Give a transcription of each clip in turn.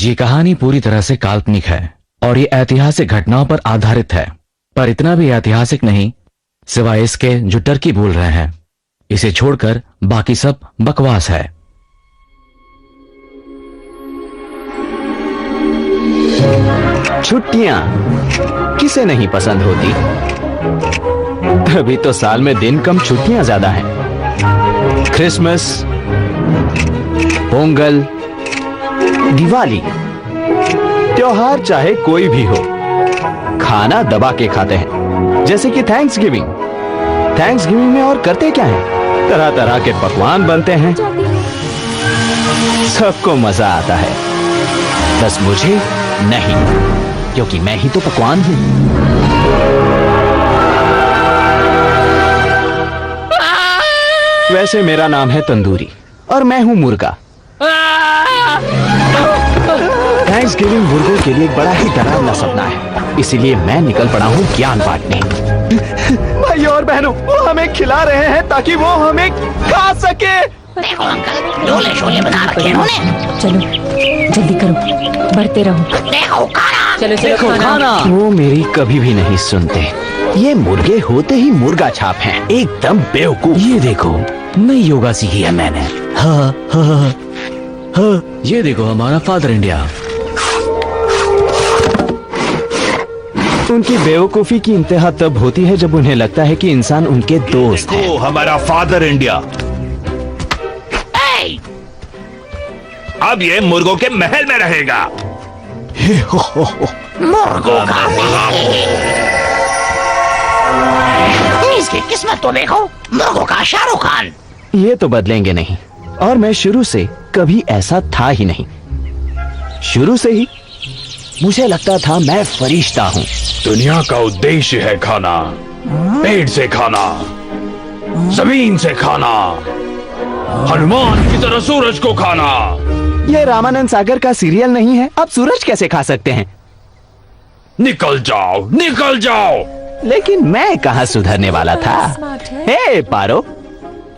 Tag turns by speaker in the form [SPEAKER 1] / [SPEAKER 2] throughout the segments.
[SPEAKER 1] ये कहानी पूरी तरह से काल्पनिक है और ये ऐतिहासिक घटनाओं पर आधारित है, पर इतना भी ऐतिहासिक नहीं सिवाय इसके जो टर्की बोल रहे हैं। इसे छोड़कर बाकी सब बकवास है।
[SPEAKER 2] छुट्टियां किसे नहीं पसंद होती? अभी तो साल में दिन कम, छुट्टियां ज्यादा हैं। क्रिसमस, पोंगल, दिवाली, त्योहार चाहे कोई भी हो, खाना दबा के खाते हैं। जैसे कि थैंक्सगिविंग में और करते क्या है, तरह तरह के पकवान बनते हैं, सबको मजा आता है। बस मुझे नहीं, क्योंकि मैं ही तो पकवान हूं। वैसे मेरा नाम है तंदूरी और मैं हूं मुर्गा। थैंक्सगिविंग मुर्गों के लिए एक बड़ा ही डरावना सपना है, इसीलिए मैं निकल पड़ा हूं ज्ञान बांटने। भाई और बहनों, वो हमें खिला रहे हैं ताकि वो हमें खा सके।
[SPEAKER 3] देखो अंकल, डोले शोले बना रखे उन्होंने।
[SPEAKER 4] चलो जल्दी करो, बढ़ते रहो।
[SPEAKER 3] देखो खाना,
[SPEAKER 4] चलो चलो खाना।
[SPEAKER 2] वो मेरी कभी भी नहीं सुनते। ये मुर्गे होते ही मुर्गा छाप हैं, एकदम बेवकूफ।
[SPEAKER 1] ये देखो, नई योगा सीखी है मैंने। हाँ हाँ हाँ, ये देखो हमारा फादर इंडिया।
[SPEAKER 2] उनकी बेवकूफी की इंतहा तब होती है जब उन्हें लगता है कि इंसान उनके दोस्त है।
[SPEAKER 5] देखो हमारा फादर इंडिया। अब ये मुर्गों के महल में रहेगा।
[SPEAKER 3] मुर्गों का महल। इसकी किस्मत तो देखो, मुर्गों का शाहरुख खान।
[SPEAKER 2] ये तो बदलेंगे नहीं, और मैं शुरू से कभी ऐसा था ही नहीं। शुरू से ही मुझे लगता था मैं फरिश्ता हूँ।
[SPEAKER 5] दुनिया का उद्देश्य है खाना, पेट से खाना, जमीन से खाना, हनुमान की तरह सूरज को खाना।
[SPEAKER 2] ये रामानंद सागर का सीरियल नहीं है, आप सूरज कैसे खा सकते हैं?
[SPEAKER 5] निकल जाओ, निकल जाओ।
[SPEAKER 2] लेकिन मैं कहाँ सुधरने वाला था। हे पारो,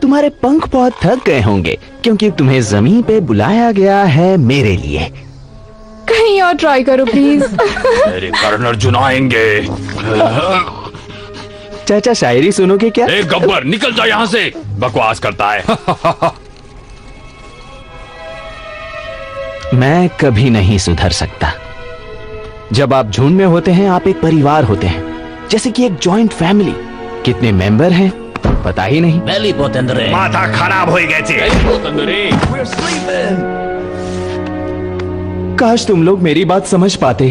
[SPEAKER 2] तुम्हारे पंख बहुत थक गए होंगे क्योंकि तुम्हें जमीन पे बुलाया गया है मेरे लिए।
[SPEAKER 4] कहीं और ट्राई करो प्लीज।
[SPEAKER 5] मेरे कर्ण अर्जुन आएंगे।
[SPEAKER 2] चाचा शायरी सुनोगे क्या?
[SPEAKER 5] ए गब्बर, निकल जा यहाँ से, बकवास करता है।
[SPEAKER 2] मैं कभी नहीं सुधर सकता। जब आप झुंड में होते हैं, आप एक परिवार होते हैं, जैसे कि एक जॉइंट फैमिली। कितने मेंबर हैं पता ही नहीं।
[SPEAKER 5] माथा खराब हो गए थे।
[SPEAKER 2] काश तुम लोग मेरी बात समझ पाते।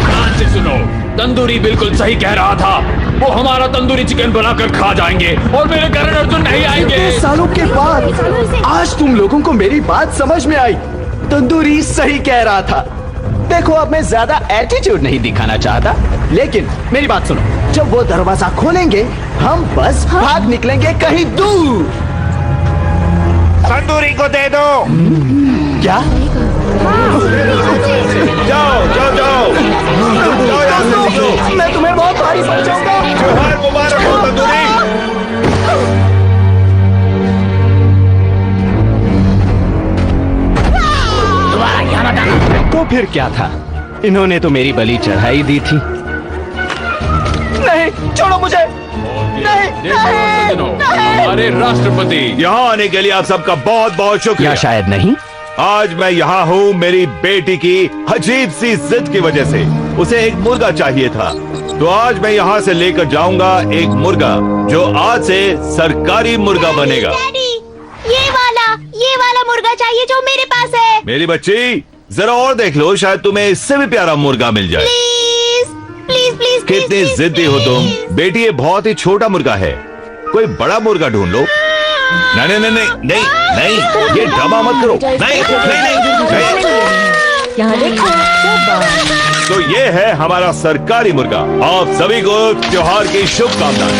[SPEAKER 5] ध्यान से सुनो, तंदूरी बिल्कुल सही कह रहा था। वो हमारा तंदूरी चिकन बनाकर खा जाएंगे और मेरे कर्ण अर्जुन नहीं आएंगे।
[SPEAKER 2] 2 सालों के बाद आज तुम लोगों को मेरी बात समझ में आई। तंदूरी सही कह रहा था। देखो, अब मैं ज्यादा एटीट्यूड नहीं दिखाना चाहता, लेकिन मेरी बात सुनो। जब वो दरवाजा खोलेंगे, हम बस भाग निकलेंगे कहीं दूर।
[SPEAKER 5] तंदूरी को दे दो।
[SPEAKER 2] क्या?
[SPEAKER 5] जाओ जाओ जाओ,
[SPEAKER 2] मैं तुम्हें बहुत भारी पड़ जाऊंगा।
[SPEAKER 5] त्योहार मुबारक हो तंदूरी।
[SPEAKER 3] दोबारा क्या बताना?
[SPEAKER 2] तो फिर क्या था? इन्होंने तो मेरी बलि चढ़ाई दी थी। नहीं, छोड़ो मुझे। नहीं,
[SPEAKER 5] हमारे राष्ट्रपति, यहाँ आने के लिए आप सबका बहुत बहुत शुक्रिया।
[SPEAKER 2] या शायद नहीं।
[SPEAKER 5] आज मैं यहाँ हूँ मेरी बेटी की अजीब सी जिद की वजह से। उसे एक मुर्गा चाहिए था, तो आज मैं यहाँ से लेकर जाऊंगा एक मुर्गा जो आज से सरकारी मुर्गा बनेगा।
[SPEAKER 6] डैडी, ये वाला मुर्गा चाहिए जो मेरे पास है।
[SPEAKER 5] मेरी बच्ची, जरा और देख लो, शायद तुम्हें इससे भी प्यारा मुर्गा मिल जाए।
[SPEAKER 6] Please please please.
[SPEAKER 5] कितनी जिद्दी हो तुम। बेटी, ये बहुत ही छोटा मुर्गा है, कोई बड़ा मुर्गा ढूंढ लो। नहीं नहीं नहीं नहीं नहीं, ये ड्रामा मत करो। नहीं नहीं नहीं,
[SPEAKER 4] यहाँ देखो।
[SPEAKER 5] तो ये है हमारा सरकारी मुर्गा। आप सभी को त्योहार की शुभकामनाएं।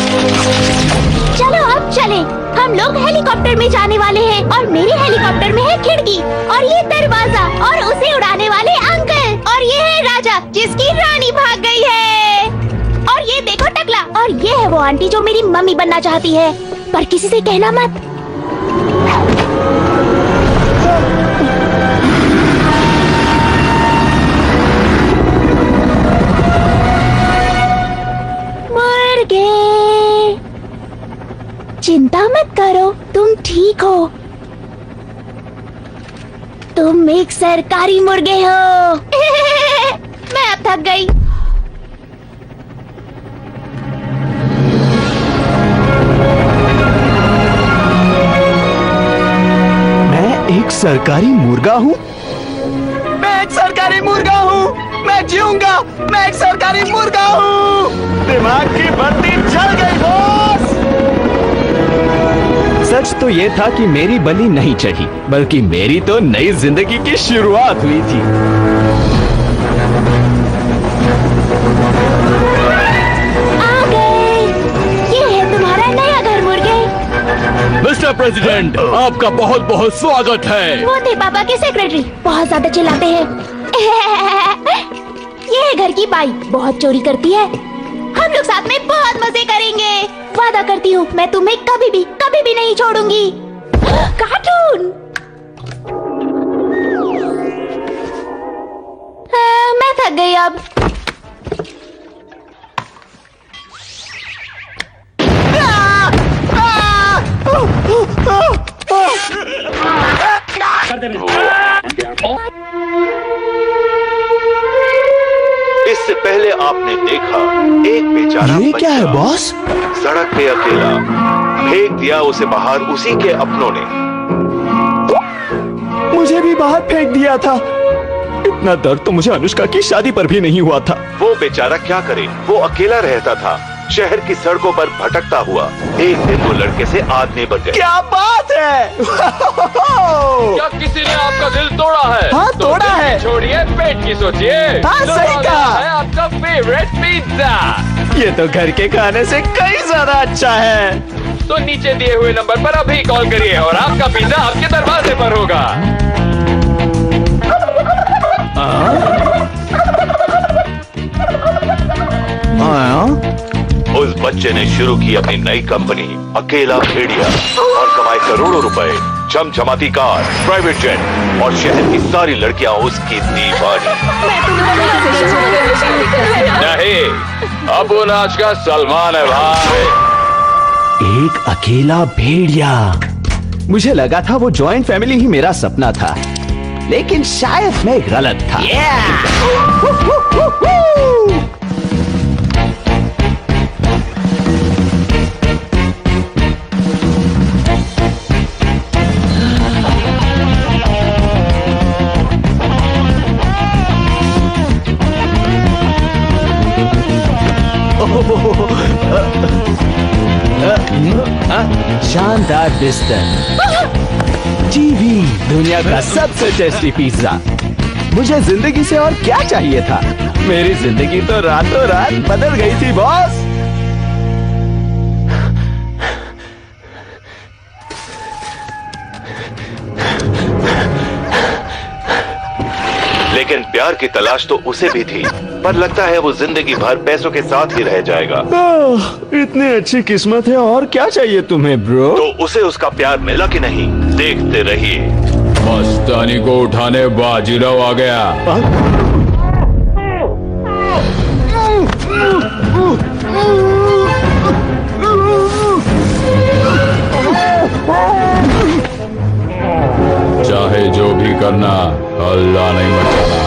[SPEAKER 6] चलो अब चले। हम लोग हेलीकॉप्टर में जाने वाले हैं और मेरे हेलीकॉप्टर में है खिड़की और ये दरवाजा और उसे उड़ाने वाले अंकल, और ये है राजा जिसकी रानी भाग गई है, और ये देखो टकला, और ये है वो आंटी जो मेरी मम्मी बनना चाहती है, पर किसी से कहना मत। सीखो। तुम एक सरकारी मुर्गे हो। मैं अब थक गई।
[SPEAKER 2] मैं एक सरकारी मुर्गा हूँ। मैं एक सरकारी मुर्गा हूँ। मैं जीऊंगा। मैं एक सरकारी मुर्गा हूँ। दिमाग की बत्ती जल गई बॉस। सच तो ये था कि मेरी बलि नहीं चढ़ी, बल्कि मेरी तो नई जिंदगी की शुरुआत हुई थी।
[SPEAKER 6] आ गए। ये है तुम्हारा नया घर मुर्गे।
[SPEAKER 1] मिस्टर प्रेसिडेंट, आपका बहुत बहुत स्वागत है।
[SPEAKER 6] वो थे पापा के सेक्रेटरी, बहुत ज्यादा चिल्लाते हैं। ये है घर की बाई, बहुत चोरी करती है। हम लोग साथ में बहुत मजे करेंगे। वादा करती हूँ मैं तुम्हें कभी भी नहीं छोड़ूंगी। कार्टून। मैं थक गई अब।
[SPEAKER 5] इससे पहले आपने देखा एक बेचारा
[SPEAKER 2] ये क्या है
[SPEAKER 5] बच्चा
[SPEAKER 2] बॉस?
[SPEAKER 5] सड़क पे अकेला, फेंक दिया उसे बाहर उसी के अपनों ने।
[SPEAKER 2] मुझे भी बाहर फेंक दिया था। इतना दर्द तो मुझे अनुष्का की शादी पर भी नहीं हुआ था।
[SPEAKER 5] वो बेचारा क्या करे, वो अकेला रहता था, शहर की सड़कों पर भटकता हुआ। एक दिन वो लड़के से आदमी बन गए।
[SPEAKER 2] क्या बात है।
[SPEAKER 1] क्या किसी ने आपका दिल तोड़ा है?
[SPEAKER 2] हाँ,
[SPEAKER 1] तो
[SPEAKER 2] तोड़ा
[SPEAKER 1] दिल की
[SPEAKER 2] है।
[SPEAKER 1] छोड़िए, पेट की सोचिए।
[SPEAKER 2] हाँ,
[SPEAKER 1] तो
[SPEAKER 2] सही
[SPEAKER 1] आ
[SPEAKER 2] कहा।
[SPEAKER 1] गया है आपका फेवरेट पिज्जा।
[SPEAKER 2] ये तो घर के खाने से कई ज्यादा अच्छा है।
[SPEAKER 1] तो नीचे दिए हुए नंबर पर अभी कॉल करिए और आपका पिज्जा आपके दरवाजे पर होगा।
[SPEAKER 5] उस बच्चे ने शुरू की अपनी नई कंपनी अकेला भेड़िया और कमाए करोड़ों रुपए, चमचमाती कार, प्राइवेट जेट और शहर की सारी लड़कियां उसकी दीवानी।
[SPEAKER 1] नहीं, अब वो नाच का सलमान है भाई।
[SPEAKER 2] एक अकेला भेड़िया। मुझे लगा था वो जॉइंट फैमिली ही मेरा सपना था, लेकिन शायद मैं गलत था। शानदार बिस्तर, टीवी, दुनिया का सबसे टेस्टी पिज्जा। मुझे जिंदगी से और क्या चाहिए था। मेरी जिंदगी तो रातों रात बदल गई थी बॉस।
[SPEAKER 5] लेकिन प्यार की तलाश तो उसे भी थी, पर लगता है वो जिंदगी भर पैसों के साथ ही रह जाएगा।
[SPEAKER 2] इतनी अच्छी किस्मत है, और क्या चाहिए तुम्हें ब्रो?
[SPEAKER 5] तो उसे उसका प्यार मिला कि नहीं, देखते रहिए।
[SPEAKER 1] मस्तानी को उठाने बाजीराव आ गया। चाहे जो भी करना, अल्लाह नहीं मचाना।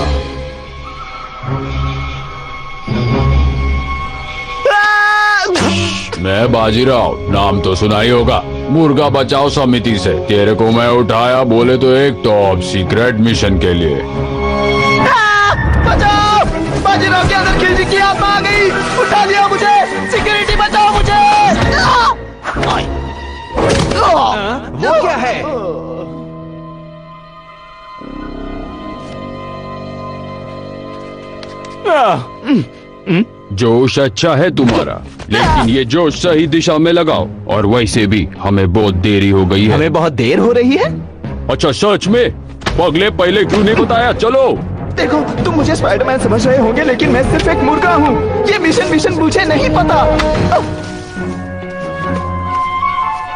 [SPEAKER 1] मैं बाजीराव, नाम तो सुना ही होगा, मुर्गा बचाओ समिति से। तेरे को मैं उठाया बोले तो एक टॉप सीक्रेट मिशन के लिए।
[SPEAKER 2] बचाओ! बाजीराव के अंदर खिलजी की आत्मा आ गई। उठा लिया मुझे। सिक्योरिटी बचाओ मुझे। वो क्या है?
[SPEAKER 1] जोश अच्छा है तुम्हारा, लेकिन ये जोश सही दिशा में लगाओ। और वैसे भी हमें बहुत देरी हो गई है।
[SPEAKER 2] हमें बहुत देर हो रही है।
[SPEAKER 1] अच्छा सच में? पगले पहले क्यों नहीं बताया? चलो।
[SPEAKER 2] देखो, तुम मुझे स्पाइडरमैन समझ रहे होंगे, लेकिन मैं सिर्फ एक मुर्गा हूँ। ये मिशन मुझे नहीं पता।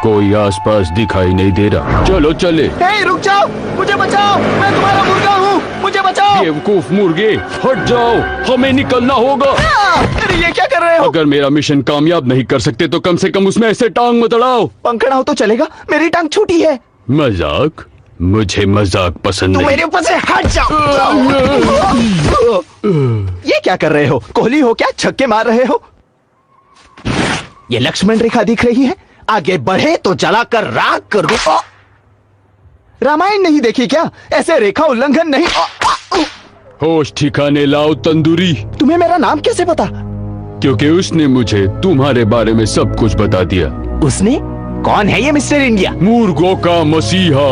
[SPEAKER 7] कोई आसपास दिखाई नहीं दे रहा। चलो चले।
[SPEAKER 2] हे, रुक जाओ, मुझे बचाओ, मैं तुम्हारा मुर्गा हूँ, मुझे बचाओ।
[SPEAKER 7] बेवकूफ मुर्गे, हट जाओ, हमें निकलना होगा।
[SPEAKER 2] अरे ये क्या कर रहे हो?
[SPEAKER 7] अगर मेरा मिशन कामयाब नहीं कर सकते तो कम से कम उसमें ऐसे टांग मत अड़ाओ।
[SPEAKER 2] पंखड़ा हो तो चलेगा, मेरी टांग छूटी है।
[SPEAKER 7] मजाक? मुझे मजाक पसंद
[SPEAKER 2] तुम
[SPEAKER 7] नहीं।
[SPEAKER 2] मेरे ऊपर से हट जाओ। ये क्या कर रहे हो? कोहली हो क्या? छक्के मार रहे हो? ये लक्ष्मण रेखा दिख रही है, आगे बढ़े तो जलाकर राख कर दो। रामायण नहीं देखी क्या? ऐसे रेखा उल्लंघन नहीं।
[SPEAKER 7] होश ठिकाने लाओ तंदूरी,
[SPEAKER 2] तुम्हें मेरा नाम कैसे पता?
[SPEAKER 7] क्योंकि उसने मुझे तुम्हारे बारे में सब कुछ बता दिया।
[SPEAKER 2] उसने? कौन है ये मिस्टर इंडिया?
[SPEAKER 7] मूर्खों का मसीहा।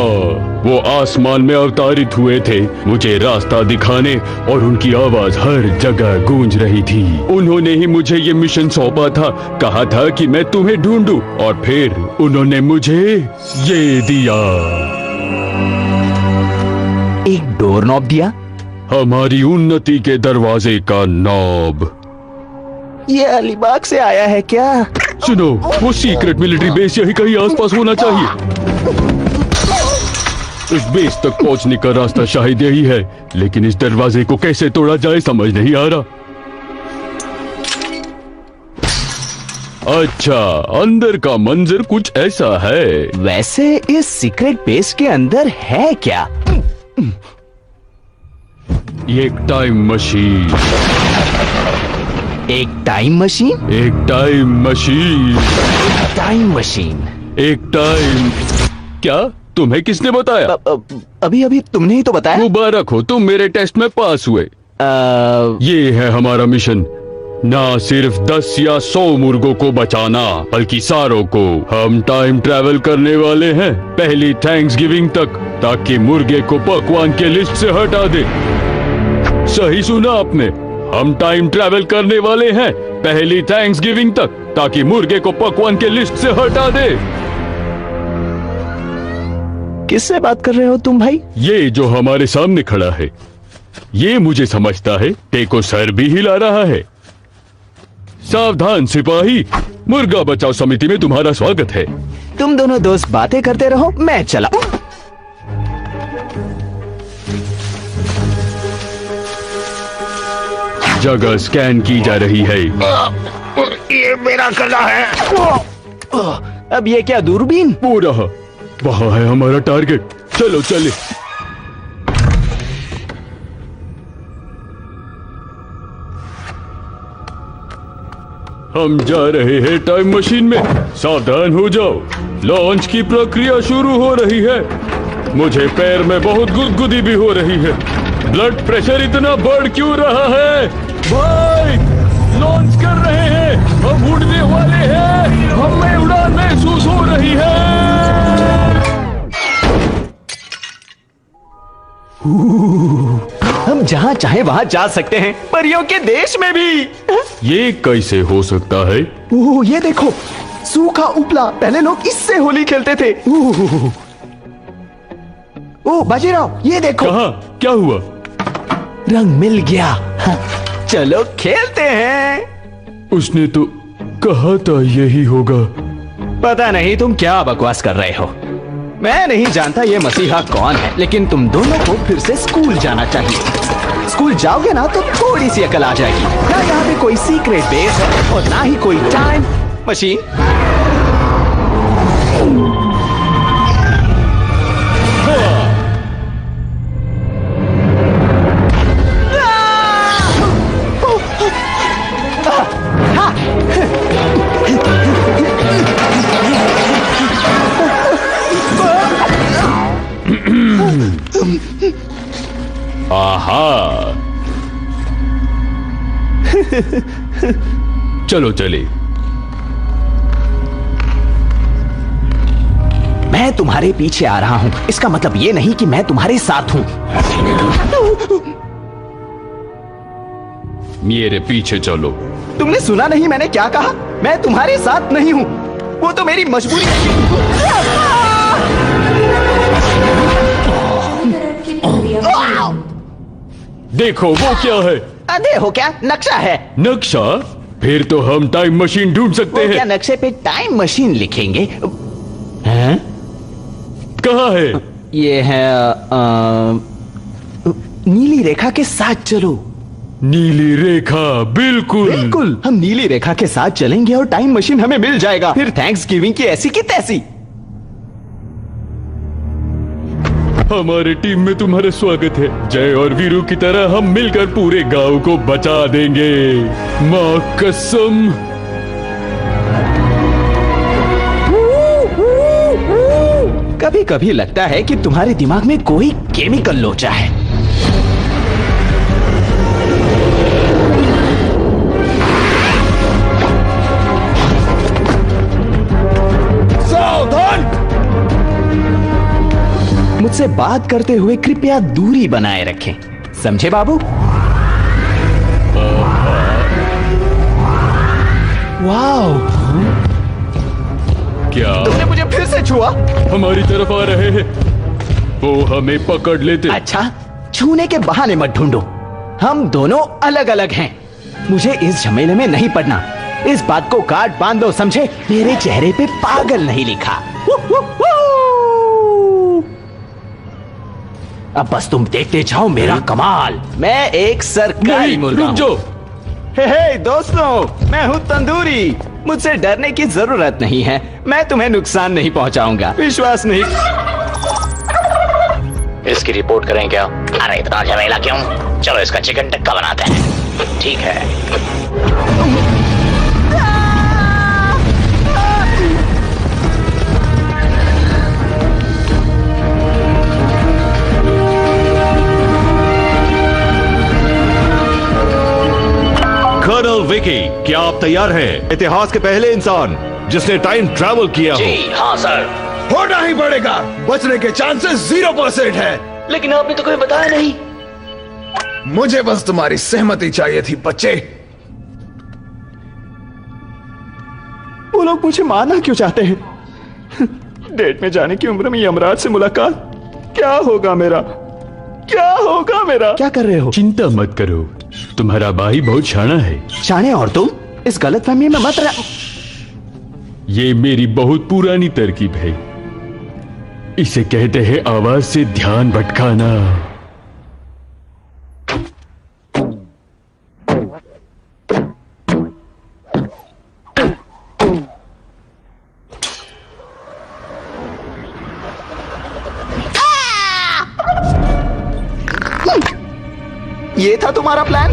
[SPEAKER 7] वो आसमान में अवतारित हुए थे मुझे रास्ता दिखाने, और उनकी आवाज हर जगह गूंज रही थी। उन्होंने ही मुझे ये मिशन सौंपा था, कहा था कि मैं तुम्हें ढूंढूं, और फिर उन्होंने मुझे ये दिया।
[SPEAKER 2] एक डोर नॉब दिया?
[SPEAKER 7] हमारी उन्नति के दरवाजे का नॉब।
[SPEAKER 2] ये अलीबाग से आया है क्या?
[SPEAKER 7] सुनो, वो सीक्रेट मिलिट्री बेस यही कहीं आसपास होना चाहिए। इस बेस तक पहुंचने का रास्ता शायद यही है, लेकिन इस दरवाजे को कैसे तोड़ा जाए समझ नहीं आ रहा। अच्छा, अंदर का मंजर कुछ ऐसा है।
[SPEAKER 2] वैसे इस सीक्रेट बेस के अंदर है क्या?
[SPEAKER 7] ये एक टाइम मशीन।
[SPEAKER 2] एक टाइम मशीन?
[SPEAKER 7] एक टाइम मशीन।
[SPEAKER 2] Time machine?
[SPEAKER 7] एक टाइम। क्या? तुम्हें किसने बताया?
[SPEAKER 2] अभी अभी तुमने ही तो बताया।
[SPEAKER 7] मुबारक हो, तुम मेरे टेस्ट में पास हुए। ये है हमारा मिशन, ना सिर्फ 10 या 100 मुर्गों को बचाना, बल्कि सारों को। हम टाइम ट्रैवल करने वाले हैं पहली थैंक्सगिविंग तक, ताकि मुर्गे को पकवान के लिस्ट से हटा दे। सही सुना आपने, हम टाइम ट्रैवल करने वाले हैं पहली थैंक्सगिविंग तक, ताकि मुर्गे को पकवान के लिस्ट से हटा दे।
[SPEAKER 2] किससे बात कर रहे हो तुम भाई?
[SPEAKER 7] ये जो हमारे सामने खड़ा है, ये मुझे समझता है, टेको सर भी हिला रहा है। सावधान सिपाही, मुर्गा बचाओ समिति में तुम्हारा स्वागत है।
[SPEAKER 2] तुम दोनों दोस्त बातें करते रहो, मैं चला।
[SPEAKER 7] जगह स्कैन की जा रही है।
[SPEAKER 3] ये मेरा गला है।
[SPEAKER 2] अब ये क्या दूरबीन?
[SPEAKER 7] वो रहा, वहां है हमारा टारगेट। चलो चले। हम जा रहे हैं टाइम मशीन में, सावधान हो जाओ। लॉन्च की प्रक्रिया शुरू हो रही है। मुझे पैर में बहुत गुदगुदी भी हो रही है। ब्लड प्रेशर इतना बढ़ क्यों रहा है? भाई, लॉन्च कर रहे हैं, हम उड़ने वाले हैं, हमें उड़ान महसूस हो रही है।
[SPEAKER 2] हम जहाँ चाहे वहाँ जा सकते हैं, परियों के देश में भी।
[SPEAKER 7] ये कैसे हो सकता है?
[SPEAKER 2] ओह, ये देखो, सूखा उपला। पहले लोग इससे होली खेलते थे। ओह बाजीराव, ये देखो।
[SPEAKER 7] कहाँ? क्या हुआ?
[SPEAKER 2] रंग मिल गया। हाँ, चलो खेलते हैं।
[SPEAKER 7] उसने तो कहा था यही होगा।
[SPEAKER 2] पता नहीं तुम क्या बकवास कर रहे हो। मैं नहीं जानता ये मसीहा कौन है, लेकिन तुम दोनों को फिर से स्कूल जाना चाहिए। स्कूल जाओगे ना तो थोड़ी सी अकल आ जाएगी। ना यहाँ पे कोई सीक्रेट बेस है और ना ही कोई टाइम मशीन।
[SPEAKER 7] आहा। चलो चले।
[SPEAKER 2] मैं तुम्हारे पीछे आ रहा हूं, इसका मतलब ये नहीं कि मैं तुम्हारे साथ हूं।
[SPEAKER 7] मेरे पीछे चलो।
[SPEAKER 2] तुमने सुना नहीं मैंने क्या कहा? मैं तुम्हारे साथ नहीं हूं, वो तो मेरी मजबूरी है।
[SPEAKER 7] देखो वो क्या है?
[SPEAKER 2] अधे हो क्या? नक्शा है।
[SPEAKER 7] नक्शा? फिर तो हम टाइम मशीन ढूंढ सकते
[SPEAKER 2] वो क्या
[SPEAKER 7] हैं।
[SPEAKER 2] नक्शे पे टाइम मशीन लिखेंगे? हैं?
[SPEAKER 7] कहाँ है?
[SPEAKER 2] ये है नीली रेखा के साथ चलो।
[SPEAKER 7] नीली रेखा, बिल्कुल।
[SPEAKER 2] बिल्कुल, हम नीली रेखा के साथ चलेंगे और टाइम मशीन हमें मिल जाएगा। फिर थैंक्स गिविंग की ऐसी की तैसी।
[SPEAKER 7] हमारे टीम में तुम्हारा स्वागत है। जय और वीरू की तरह हम मिलकर पूरे गांव को बचा देंगे, माँ कसम।
[SPEAKER 2] कभी कभी लगता है कि तुम्हारे दिमाग में कोई केमिकल लोचा है।
[SPEAKER 5] सावधान!
[SPEAKER 2] मुझसे बात करते हुए कृपया दूरी बनाए रखें, समझे बाबू? वाओ,
[SPEAKER 7] क्या
[SPEAKER 2] तुमने मुझे फिर से छुआ?
[SPEAKER 7] हमारी तरफ आ रहे हैं? वो हमें पकड़ लेते।
[SPEAKER 2] अच्छा, छूने के बहाने मत ढूंढो। हम दोनों अलग अलग हैं। मुझे इस झमेले में नहीं पड़ना। इस बात को काट बांध दो, समझे? मेरे चेहरे पे पागल नहीं लिखा। अब बस तुम देखते जाओ मेरा कमाल। मैं एक सरकारी
[SPEAKER 7] नहीं,
[SPEAKER 2] मुर्गा
[SPEAKER 7] रुक
[SPEAKER 2] हूं।
[SPEAKER 7] जाओ।
[SPEAKER 2] हे दोस्तों, मैं हूँ तंदूरी। मुझसे डरने की जरूरत नहीं है। मैं तुम्हें नुकसान नहीं पहुंचाऊंगा, विश्वास नहीं।
[SPEAKER 3] इसकी रिपोर्ट करें क्या? अरे इतना झमेला क्यों? चलो इसका चिकन टिक्का बनाते हैं। ठीक है।
[SPEAKER 5] कर्नल विकी, क्या आप तैयार हैं? इतिहास के पहले इंसान जिसने टाइम ट्रैवल किया हो।
[SPEAKER 3] जी हाँ सर।
[SPEAKER 8] होना ही पड़ेगा। बचने के चांसेस 0% है।
[SPEAKER 3] लेकिन आपने तो कोई बताया नहीं।
[SPEAKER 8] मुझे बस तुम्हारी सहमति चाहिए थी बच्चे।
[SPEAKER 2] वो लोग मुझे मारना क्यों चाहते हैं? डेट में जाने की उम्र में यमराज से मुलाकात। क्या होगा मेरा? क्या होगा मेरा? क्या कर रहे हो?
[SPEAKER 7] चिंता मत करो, तुम्हारा भाई बहुत शाना है।
[SPEAKER 2] शाने, और तुम इस गलतफहमी में मत रह।
[SPEAKER 7] ये मेरी बहुत पुरानी तरकीब है। इसे कहते हैं आवाज से ध्यान भटकाना।
[SPEAKER 2] ये था तुम्हारा प्लान?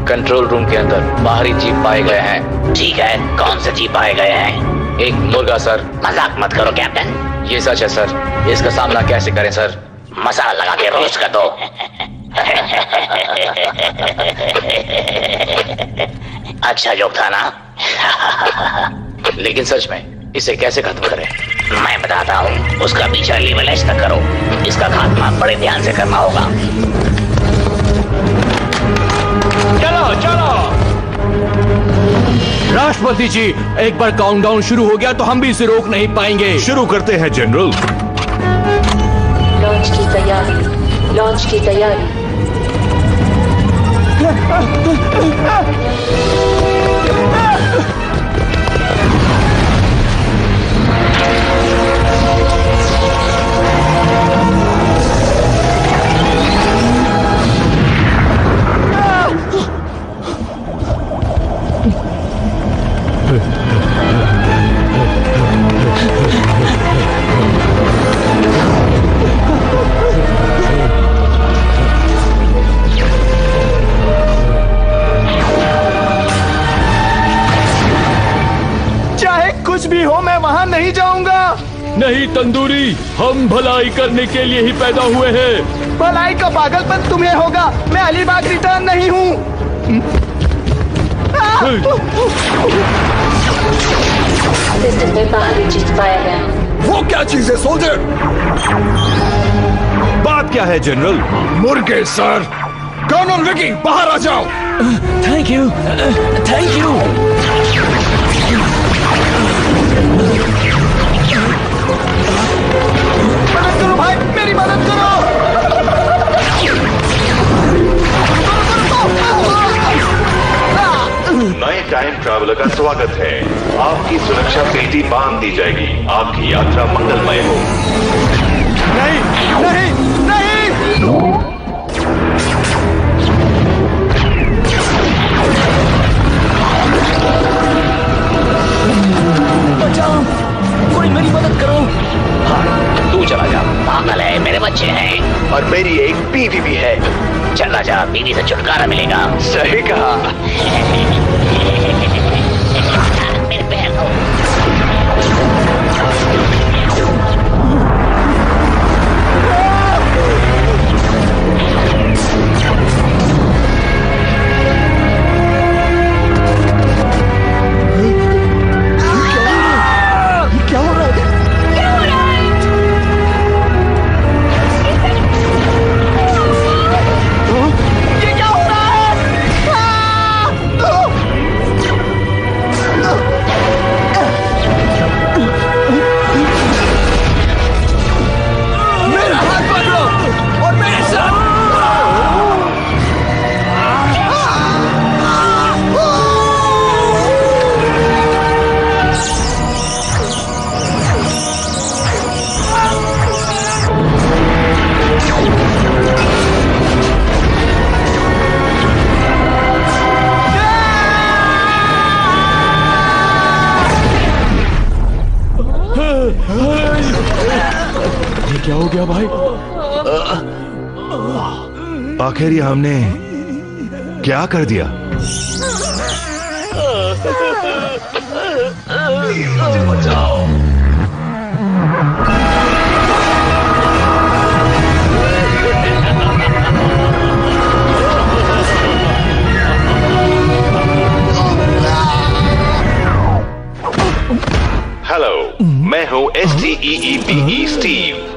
[SPEAKER 3] कंट्रोल रूम के अंदर बाहरी जीप पाए गए हैं। ठीक है, कौन से जीप पाए गए हैं? एक मुर्गा सर। मजाक मत करो कैप्टन, ये सच है सर। इसका सामना कैसे करें सर? मसाला लगा के रोस्ट कर दो। अच्छा जोक था ना? लेकिन सच में इसे कैसे खत्म करें? मैं बताता हूँ। उसका पीछा लेवलाइज तक करो। इसका खात्मा बड़े ध्यान से करना होगा।
[SPEAKER 1] चलो चलो राष्ट्रपति जी, एक बार काउंटडाउन शुरू हो गया तो हम भी इसे रोक नहीं पाएंगे।
[SPEAKER 5] शुरू करते हैं जनरल।
[SPEAKER 9] लॉन्च की तैयारी, लॉन्च की तैयारी।
[SPEAKER 2] कुछ भी हो, मैं वहां नहीं जाऊंगा।
[SPEAKER 7] नहीं तंदूरी, हम भलाई करने के लिए ही पैदा हुए हैं।
[SPEAKER 2] भलाई का पागलपन तुम्हें होगा। मैं अलीबाग रिटर्न नहीं हूं।
[SPEAKER 9] सिस्टम में बाहरी चीज पाया गया।
[SPEAKER 8] वो क्या चीज है सोल्जर?
[SPEAKER 5] बात क्या है जनरल?
[SPEAKER 8] मुर्गे सर। कर्नल विकी, बाहर आ जाओ।
[SPEAKER 1] Thank you, thank you.
[SPEAKER 2] मदद करो भाई, मेरी मदद करो।
[SPEAKER 5] स्वागत है। आपकी सुरक्षा पेटी बांध दी जाएगी। आपकी यात्रा मंगलमय हो।
[SPEAKER 2] नहीं नहीं नहीं।
[SPEAKER 3] बचाओ, कोई मेरी मदद करो। हाँ, तू चला जा। पागल है, मेरे बच्चे हैं
[SPEAKER 2] और मेरी एक बीवी भी है।
[SPEAKER 3] चला जा, बीवी से छुटकारा मिलेगा।
[SPEAKER 2] सही कहा।
[SPEAKER 3] मेरे पैर को
[SPEAKER 2] क्या हो रहा है? ये क्या हो रहा है? मेरा हाथ पकड़ो और मेरे साथ।
[SPEAKER 5] ये क्या हो गया भाई? आखिर ये हमने क्या कर दिया? मुझे बचाओ। हेलो, मैं हूँ STEEPE स्टीव,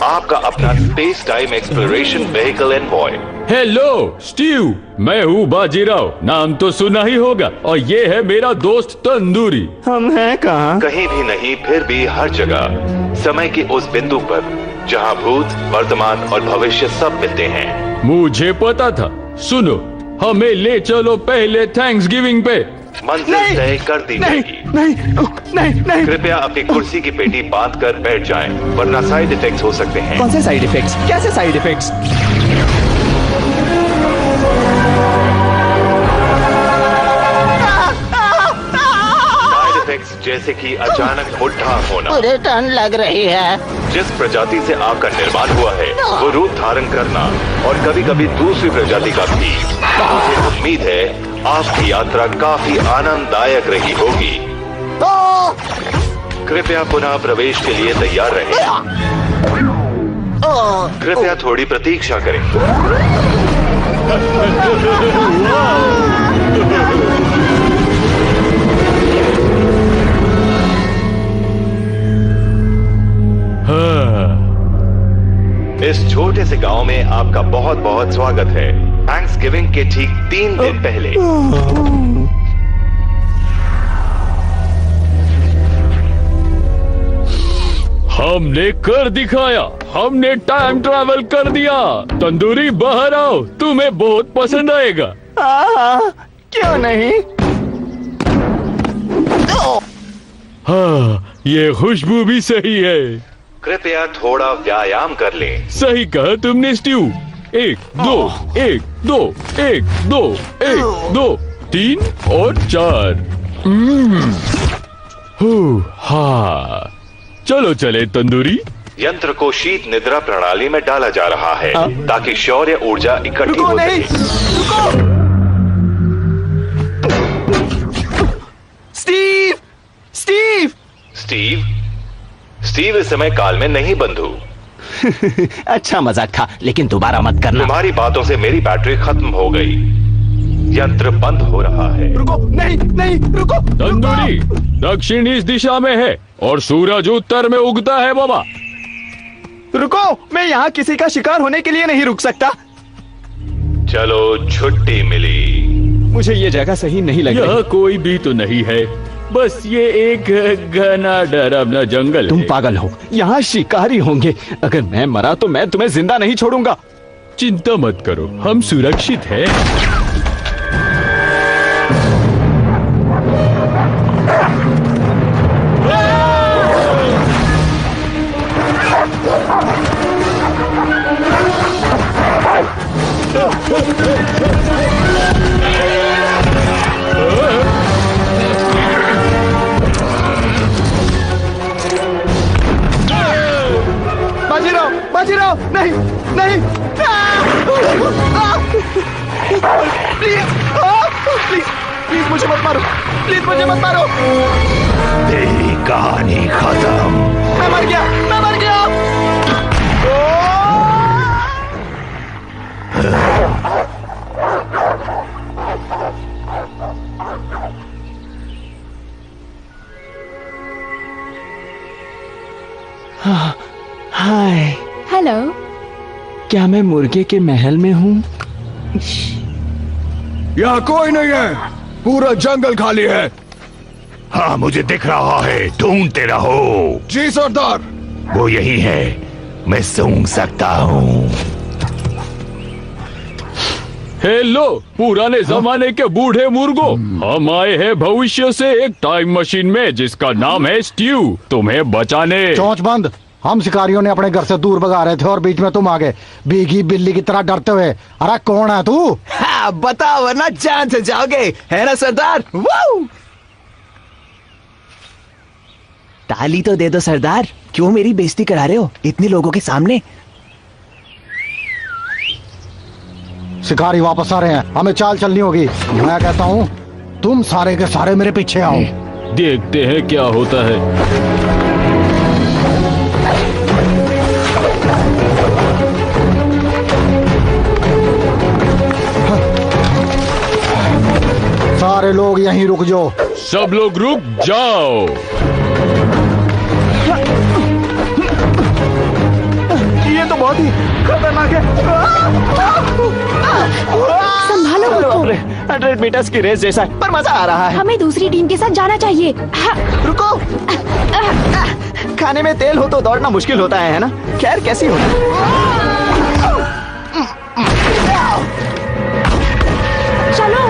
[SPEAKER 5] आपका अपना space time exploration vehicle envoy.
[SPEAKER 7] Hello Steve, मैं हूँ बाजीराव, नाम तो सुना ही होगा। और ये है मेरा दोस्त तंदूरी।
[SPEAKER 2] हम हैं कहाँ?
[SPEAKER 5] कहीं भी नहीं, फिर भी हर जगह, समय के उस बिंदु पर जहाँ भूत, वर्तमान और भविष्य सब मिलते हैं।
[SPEAKER 7] मुझे पता था। सुनो, हमें ले चलो पहले थैंक्सगिविंग पे।
[SPEAKER 5] मंजिल तय कर दी जाएगी।
[SPEAKER 2] नहीं नहीं नहीं।
[SPEAKER 5] कृपया अपनी कुर्सी की पेटी बांध कर बैठ जाएं, वरना साइड इफेक्ट्स हो सकते हैं।
[SPEAKER 2] कौन से साइड इफेक्ट्स? कैसे साइड इफेक्ट्स?
[SPEAKER 5] साइड इफेक्ट्स जैसे कि अचानक मुट्ठा होना,
[SPEAKER 3] मुझे ठंड लग रही है।
[SPEAKER 5] जिस प्रजाति से आपका निर्माण हुआ है वो रूप धारण करना, और कभी कभी दूसरी प्रजाति का भी। मुझे उम्मीद है आपकी यात्रा काफी आनंददायक रही होगी। कृपया पुनः प्रवेश के लिए तैयार रहें। कृपया थोड़ी प्रतीक्षा करें। इस छोटे से गांव में आपका बहुत बहुत स्वागत है। थैंक्सगिविंग के ठीक 3 दिन पहले
[SPEAKER 7] हमने कर दिखाया, हमने टाइम ट्रैवल कर दिया। तंदूरी बाहर आओ, तुम्हें बहुत पसंद आएगा।
[SPEAKER 2] क्यों नहीं?
[SPEAKER 7] हाँ, ये खुशबू भी सही है।
[SPEAKER 5] कृपया थोड़ा व्यायाम कर लें।
[SPEAKER 7] सही कहा तुमने स्टीव। 1 2 1 2 1 2 1 2 3 और 4। हाँ, चलो चले तंदूरी।
[SPEAKER 5] यंत्र को शीत निद्रा प्रणाली में डाला जा रहा है ताकि शौर्य ऊर्जा इकट्ठी
[SPEAKER 2] रुको
[SPEAKER 5] हो
[SPEAKER 2] नहीं,
[SPEAKER 5] सके।
[SPEAKER 2] रुको। स्टीव स्टीव
[SPEAKER 5] स्टीव स्टीव इस समय काल में नहीं बंधु।
[SPEAKER 2] अच्छा मजाक था, लेकिन दोबारा मत करना।
[SPEAKER 5] तुम्हारी बातों से मेरी बैटरी खत्म हो गई। यंत्र बंद हो रहा है।
[SPEAKER 2] रुको नहीं नहीं रुको।
[SPEAKER 7] तंदूरी दक्षिण इस दिशा में है और सूरज उत्तर में उगता है बाबा।
[SPEAKER 2] रुको, मैं यहाँ किसी का शिकार होने के लिए नहीं रुक सकता।
[SPEAKER 5] चलो, छुट्टी मिली।
[SPEAKER 2] मुझे ये जगह सही नहीं लग
[SPEAKER 7] यह
[SPEAKER 2] रही।
[SPEAKER 7] कोई भी तो नहीं है, बस ये एक घना डरावना जंगल
[SPEAKER 2] तुम
[SPEAKER 7] है।
[SPEAKER 2] पागल हो, यहाँ शिकारी होंगे। अगर मैं मरा तो मैं तुम्हें जिंदा नहीं छोड़ूंगा।
[SPEAKER 7] चिंता मत करो, हम सुरक्षित हैं।
[SPEAKER 2] बाजीराव नहीं नहीं प्लीज प्लीज प्लीज मुझे मत मारो, प्लीज मुझे मत मारो।
[SPEAKER 5] तेरी कहानी खत्म।
[SPEAKER 2] मैं मर गया, मैं मर गया। हाय,
[SPEAKER 4] हेलो।
[SPEAKER 2] क्या मैं मुर्गे के महल में हूँ?
[SPEAKER 8] यहाँ कोई नहीं है, पूरा जंगल खाली है।
[SPEAKER 5] हाँ मुझे दिख रहा है, ढूंढते रहो।
[SPEAKER 8] जी सरदार।
[SPEAKER 5] वो यही है, मैं सूंघ सकता हूँ।
[SPEAKER 7] हेलो पुराने जमाने के बूढ़े मुर्गो, हम आए हैं भविष्य से एक टाइम मशीन में जिसका नाम है स्ट्यू, तुम्हें बचाने।
[SPEAKER 10] चोंच बंद। हम शिकारियों ने अपने घर से दूर भगा रहे थे और बीच में तुम आ गए भीगी बिल्ली की तरह डरते हुए। अरे कौन है तू?
[SPEAKER 2] हाँ, बताओ वरना जान से जाओगे, है ना सरदार? वाह! ताली तो दे दो सरदार, क्यों मेरी बेइज्जती करा रहे हो इतने लोगों के सामने?
[SPEAKER 10] शिकारी वापस आ रहे हैं, हमें चाल चलनी होगी। मैं कहता हूँ तुम सारे के सारे मेरे पीछे आओ।
[SPEAKER 7] देखते हैं क्या होता है।
[SPEAKER 10] सारे लोग यहीं रुक जाओ।
[SPEAKER 7] सब लोग रुक जाओ।
[SPEAKER 2] ये तो बहुत ही खतरनाक है।
[SPEAKER 4] संभालो खुद को।
[SPEAKER 2] 100 मीटर्स की रेस जैसा है, पर मजा आ रहा है।
[SPEAKER 4] हमें दूसरी टीम के साथ जाना चाहिए।
[SPEAKER 2] रुको, खाने में तेल हो तो दौड़ना मुश्किल होता है ना? खैर कैसी हो?
[SPEAKER 4] चलो।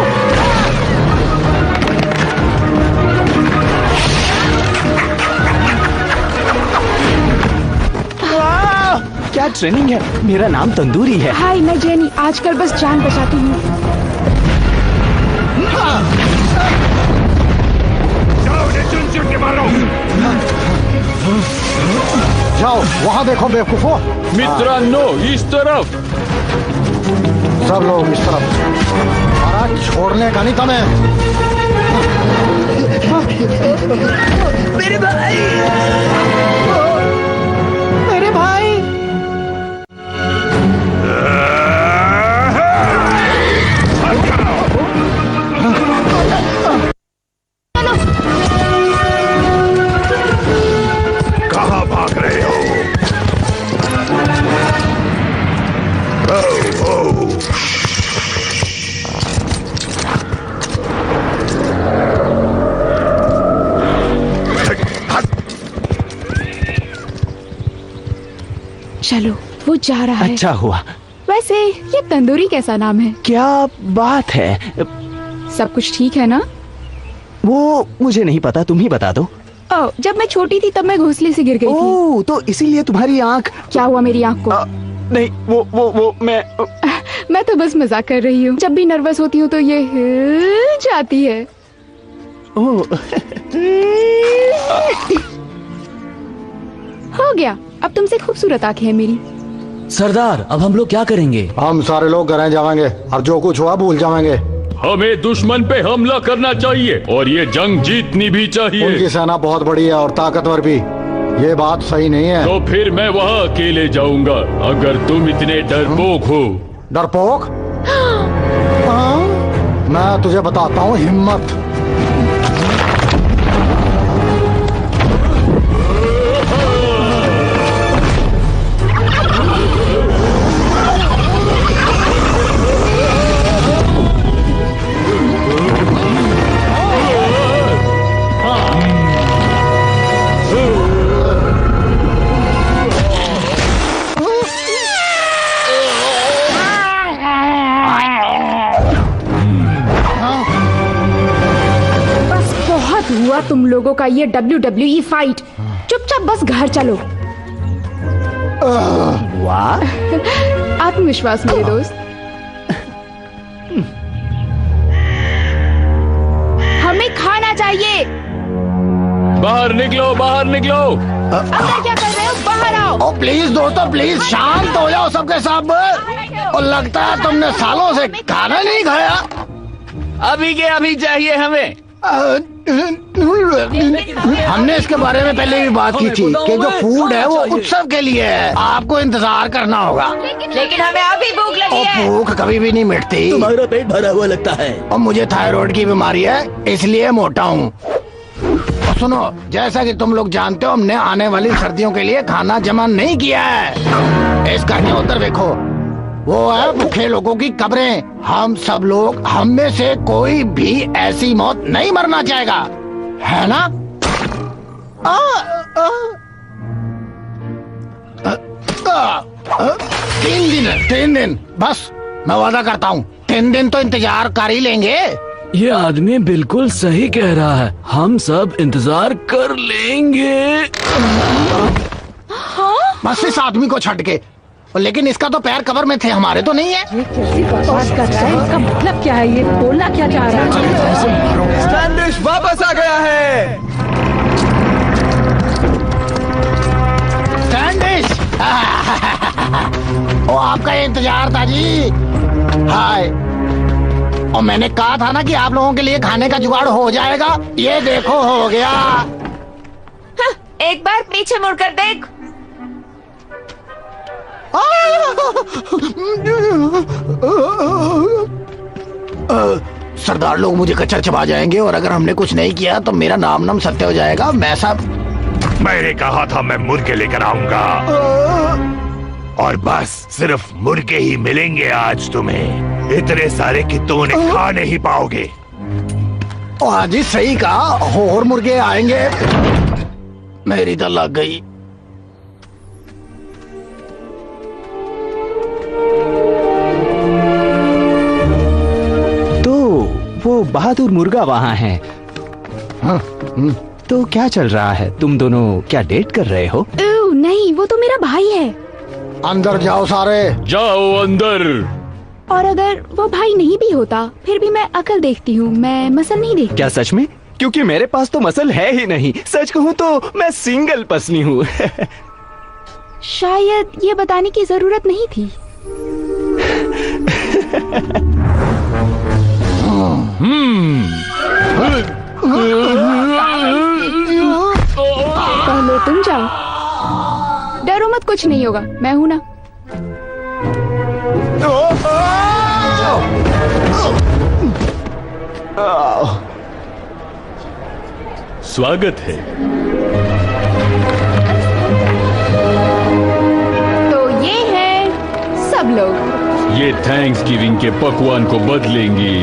[SPEAKER 2] क्या ट्रेनिंग है? मेरा नाम तंदूरी है।
[SPEAKER 4] हाय, मैं जेनी, आजकल बस जान बचाती हूँ।
[SPEAKER 10] जाओ वहाँ देखो बेवकूफो।
[SPEAKER 7] मित्रांनो इस तरफ।
[SPEAKER 10] सब लोग इस तरफ। अरे छोड़ने का नहीं तुम्हें।
[SPEAKER 2] मेरे भाई, मेरे भाई।
[SPEAKER 5] कहाँ भाग रहे हो?
[SPEAKER 4] चलो, वो जा रहा है।
[SPEAKER 2] अच्छा हुआ।
[SPEAKER 4] वैसे ये तंदूरी कैसा नाम है?
[SPEAKER 2] क्या बात है?
[SPEAKER 4] सब कुछ ठीक है ना?
[SPEAKER 2] वो मुझे नहीं पता, तुम ही बता दो।
[SPEAKER 4] ओह, जब मैं छोटी थी तब मैं घोंसले से गिर गई थी।
[SPEAKER 2] ओह, तो इसीलिए तुम्हारी आंख।
[SPEAKER 4] क्या हुआ मेरी आंख को?
[SPEAKER 2] नहीं, वो
[SPEAKER 4] मैं तो बस मजाक कर रही हूँ। जब भी नर्वस होती हूँ तो ये हिल जाती है। हो गया, अब तुमसे खूबसूरत आंखें हैं मेरी।
[SPEAKER 1] सरदार, अब हम लोग क्या करेंगे?
[SPEAKER 10] हम सारे लोग घरें जाएंगे और जो कुछ हुआ भूल जाएंगे।
[SPEAKER 7] हमें दुश्मन पे हमला करना चाहिए और ये जंग जीतनी भी चाहिए।
[SPEAKER 10] उनकी सेना बहुत बड़ी है और ताकतवर भी। ये बात सही नहीं है।
[SPEAKER 7] तो फिर मैं वहाँ अकेले जाऊंगा अगर तुम इतने डरपोक हो।
[SPEAKER 10] डरपोक? हाँ? मैं तुझे बताता हूँ हिम्मत।
[SPEAKER 4] हुआ तुम लोगों का ये WWE फाइट। चुपचाप बस घर चलो।
[SPEAKER 2] वाह,
[SPEAKER 4] आत्मविश्वास मेरे दोस्त। हमें खाना चाहिए।
[SPEAKER 7] बाहर निकलो, बाहर निकलो।
[SPEAKER 4] अंदर क्या कर रहे हो? बाहर आओ।
[SPEAKER 10] ओ प्लीज दोस्तों, प्लीज शांत हो जाओ सबके सब। और लगता है तुमने सालों से खाना नहीं खाया।
[SPEAKER 2] अभी के अभी चाहिए हमें।
[SPEAKER 10] हमने इसके बारे में पहले भी बात की थी कि जो फूड है वो उत्सव के लिए है, आपको इंतजार करना होगा।
[SPEAKER 9] लेकिन हमें अभी भूख लगी
[SPEAKER 10] और
[SPEAKER 9] है।
[SPEAKER 10] भूख कभी भी नहीं मिटती।
[SPEAKER 2] तुम्हारा पेट भरा हुआ लगता है।
[SPEAKER 10] और मुझे थायराइड की बीमारी है, इसलिए मोटा हूँ। और सुनो, जैसा कि तुम लोग जानते हो, हमने आने वाली सर्दियों के लिए खाना जमा नहीं किया है। इस घर के उधर देखो, वो है भूखे लोगों की कब्रें। हम सब लोग, हम में से कोई भी ऐसी मौत नहीं मरना चाहेगा, है ना? 3 दिन बस, मैं वादा करता हूँ 3 दिन तो इंतजार कर ही लेंगे।
[SPEAKER 1] ये आदमी बिल्कुल सही कह रहा है, हम सब इंतजार कर लेंगे।
[SPEAKER 10] बस इस आदमी को छट के। लेकिन इसका तो पैर कब्र में थे, हमारे तो नहीं है।
[SPEAKER 9] ये कैसी बकवास कर रहा है? इसका मतलब क्या है? ये बोलना क्या चाह रहा है?
[SPEAKER 2] स्टैंडिश वापस आ गया है।
[SPEAKER 10] स्टैंडिश ओ, आपका इंतजार था जी। हाय। और मैंने कहा था ना कि आप लोगों के लिए खाने का जुगाड़ हो जाएगा। ये देखो, हो गया।
[SPEAKER 9] हाँ, एक बार पीछे मुड़कर देख।
[SPEAKER 10] सरदार लोग मुझे कच्चा चबा जाएंगे, और अगर हमने कुछ नहीं किया तो मेरा नाम सत्य हो जाएगा। मैं सब
[SPEAKER 5] मैंने कहा था मैं मुर्गे लेकर आऊंगा, और बस सिर्फ मुर्गे ही मिलेंगे आज तुम्हें। इतने सारे कि तुम उन्हें खा नहीं पाओगे।
[SPEAKER 10] आज ही सही कहा, और मुर्गे आएंगे। मेरी तो लग गई।
[SPEAKER 2] वो बहादुर मुर्गा वहाँ है।
[SPEAKER 10] हाँ,
[SPEAKER 2] तो क्या चल रहा है? तुम दोनों क्या डेट कर रहे हो?
[SPEAKER 4] नहीं, वो तो मेरा भाई है।
[SPEAKER 10] अंदर जाओ सारे।
[SPEAKER 7] जाओ अंदर।
[SPEAKER 4] और अगर वो भाई नहीं भी होता, फिर भी मैं अकल देखती हूँ, मैं मसल नहीं देखती।
[SPEAKER 2] क्या सच में? क्योंकि मेरे पास तो मसल है ही नहीं। सच कहूँ तो मैं सिंगल पसली हूँ।
[SPEAKER 4] शायद ये बताने की जरूरत नहीं थी। पहले तुम जाओ। डरो मत, कुछ नहीं होगा, मैं हूं ना।
[SPEAKER 7] स्वागत है।
[SPEAKER 4] तो ये है सब लोग।
[SPEAKER 7] ये थैंक्स गिविंग के पकवान को बदलेंगी।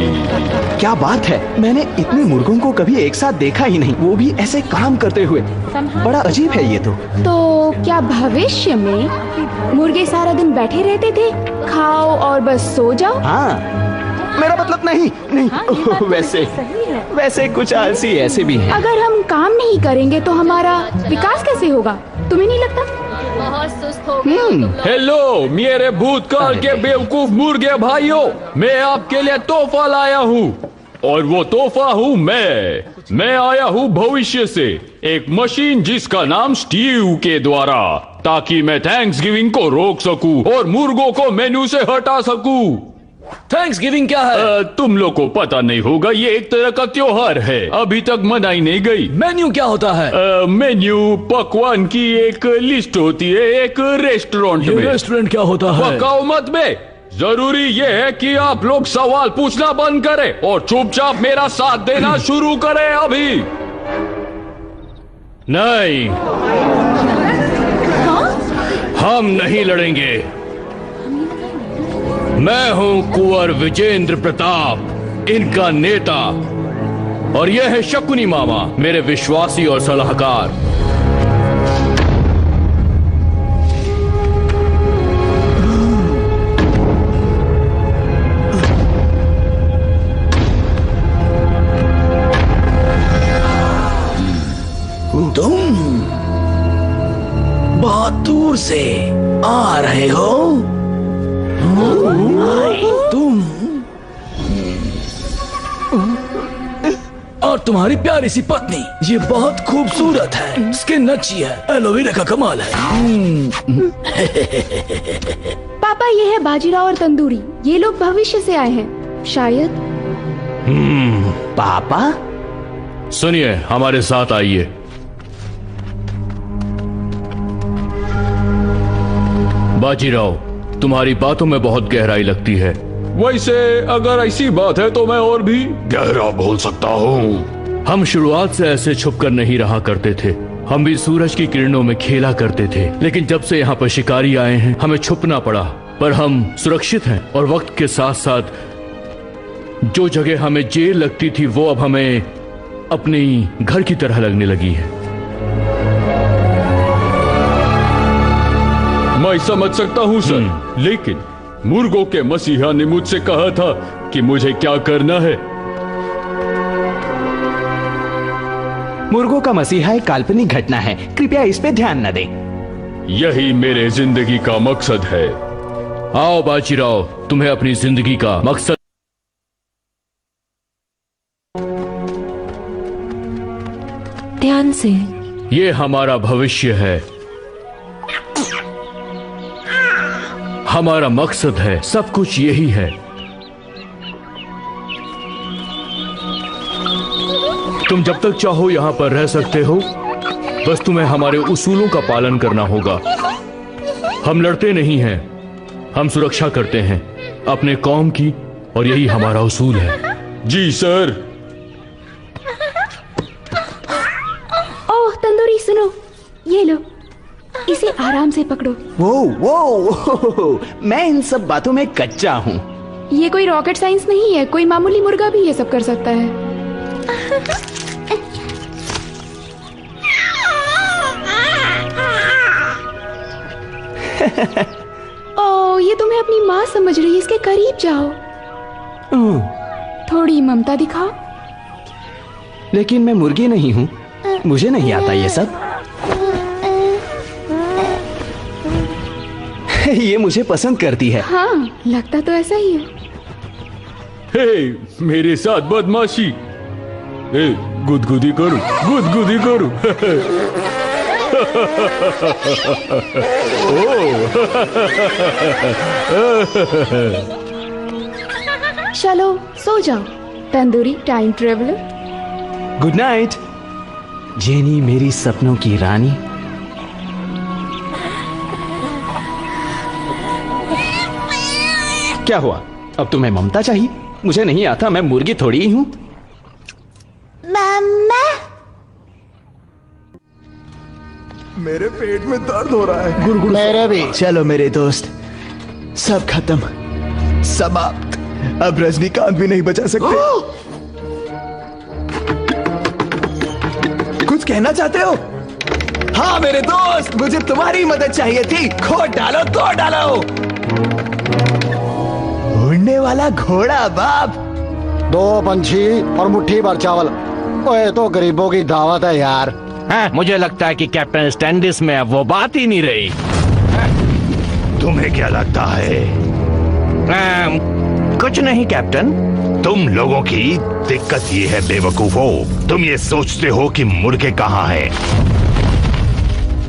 [SPEAKER 2] क्या बात है, मैंने इतने मुर्गों को कभी एक साथ देखा ही नहीं, वो भी ऐसे काम करते हुए। बड़ा अजीब है ये तो।
[SPEAKER 4] क्या भविष्य में मुर्गे सारा दिन बैठे रहते थे, खाओ और बस सो जाओ?
[SPEAKER 2] हाँ, मेरा मतलब नहीं। वैसे कुछ आलसी ऐसे भी हैं।
[SPEAKER 4] अगर हम काम नहीं करेंगे तो हमारा विकास कैसे होगा? तुम्हें नहीं लगता?
[SPEAKER 9] बहुत सुस्त हो गए।
[SPEAKER 7] हेलो मेरे भूतकाल के बेवकूफ मुर्गे भाइयों, मैं आपके लिए तोहफा लाया हूँ, और वो तोहफा हूँ मैं आया हूँ भविष्य से, एक मशीन जिसका नाम स्टीव के द्वारा, ताकि मैं थैंक्स गिविंग को रोक सकूं और मुर्गों को मेन्यू से हटा सकूं।
[SPEAKER 1] थैंक्स गिविंग क्या है?
[SPEAKER 7] तुम लोग को पता नहीं होगा, ये एक तरह का त्योहार है, अभी तक मनाई नहीं गई।
[SPEAKER 1] मेन्यू क्या होता है?
[SPEAKER 7] मेन्यू पकवान की एक लिस्ट होती है एक रेस्टोरेंट में।
[SPEAKER 1] रेस्टोरेंट क्या होता है?
[SPEAKER 7] पकाओ मत बे। जरूरी ये है कि आप लोग सवाल पूछना बंद करें और चुपचाप मेरा साथ देना शुरू करें अभी। नहीं, हम नहीं लड़ेंगे। मैं हूं कुंवर विजेंद्र प्रताप, इनका नेता, और यह है शकुनी मामा, मेरे विश्वासी और सलाहकार।
[SPEAKER 2] तुम बहुत दूर से आ रहे हो? तुम
[SPEAKER 11] और तुम्हारी प्यारी सी पत्नी, ये बहुत खूबसूरत है, स्किन अच्छी है, एलोवेरा का कमाल है।
[SPEAKER 4] पापा ये है बाजीराव और तंदूरी, ये लोग भविष्य से आए हैं शायद।
[SPEAKER 2] पापा
[SPEAKER 7] सुनिए, हमारे साथ आइए। बाजीराव, तुम्हारी बातों में बहुत गहराई लगती है। वैसे अगर ऐसी बात है तो मैं और भी गहरा बोल सकता हूँ। हम शुरुआत से ऐसे छुपकर नहीं रहा करते थे। हम भी सूरज की किरणों में खेला करते थे, लेकिन जब से यहाँ पर शिकारी आए हैं हमें छुपना पड़ा। पर हम सुरक्षित हैं और वक्त के साथ साथ जो जगह हमें जेल लगती थी वो अब हमें अपनी घर की तरह लगने लगी है। मैं समझ सकता हूँ सर, लेकिन मुर्गों के मसीहा ने मुझसे कहा था कि मुझे क्या करना है।
[SPEAKER 2] मुर्गों का मसीहा एक काल्पनिक घटना है, कृपया इस पे ध्यान न दें।
[SPEAKER 7] यही मेरे जिंदगी का मकसद है। आओ बाजीराव, तुम्हें अपनी जिंदगी का मकसद।
[SPEAKER 9] ध्यान से।
[SPEAKER 7] ये हमारा भविष्य है, हमारा मकसद है, सब कुछ यही है। तुम जब तक चाहो यहाँ पर रह सकते हो, बस तुम्हें हमारे उसूलों का पालन करना होगा। हम लड़ते नहीं हैं, हम सुरक्षा करते हैं अपने कौम की, और यही हमारा उसूल है। जी सर।
[SPEAKER 4] ओह तंदूरी सुनो, ये लो, इसे आराम से पकड़ो।
[SPEAKER 2] वो मैं इन सब बातों में कच्चा हूँ।
[SPEAKER 4] ये कोई रॉकेट साइंस नहीं है, कोई मामूली मुर्गा भी ये सब कर सकता है। ओह, ये तुम्हें अपनी माँ समझ रही है, इसके करीब जाओ, थोड़ी ममता दिखाओ।
[SPEAKER 2] लेकिन मैं मुर्गी नहीं हूँ, मुझे नहीं आता ये सब। ये मुझे पसंद करती है।
[SPEAKER 4] हाँ, लगता तो ऐसा ही है।
[SPEAKER 7] हे, मेरे साथ बदमाशी। ए, गुदगुदी करूं, गुदगुदी करूं।
[SPEAKER 4] चलो सो जाओ tandoori time traveller.
[SPEAKER 2] Good night jenny, मेरी सपनों की रानी। क्या हुआ, अब तुम्हें ममता चाहिए? मुझे नहीं आता, मैं मुर्गी थोड़ी ही हूँ।
[SPEAKER 6] मम्मा,
[SPEAKER 8] मेरे पेट में दर्द हो रहा है।
[SPEAKER 10] गुड़गुड़ मेरे भी।
[SPEAKER 8] चलो मेरे दोस्त, सब खत्म, समाप्त। अब रजनीकांत भी नहीं बचा सकते। कुछ कहना चाहते हो? हाँ मेरे दोस्त, मुझे तुम्हारी मदद चाहिए थी। खोद डालो तो डालो। उड़ने वाला घोड़ा बाप।
[SPEAKER 10] 2 पंछी और मुट्ठी भर चावल। ओए तो गरीबों की दावत है यार।
[SPEAKER 3] हाँ, मुझे लगता है कि कैप्टन स्टैंडिस में अब वो बात ही नहीं रही।
[SPEAKER 5] तुम्हें क्या लगता है?
[SPEAKER 3] कुछ नहीं कैप्टन।
[SPEAKER 5] तुम लोगों की दिक्कत ये है बेवकूफों, तुम ये सोचते हो कि मुर्गे कहाँ हैं,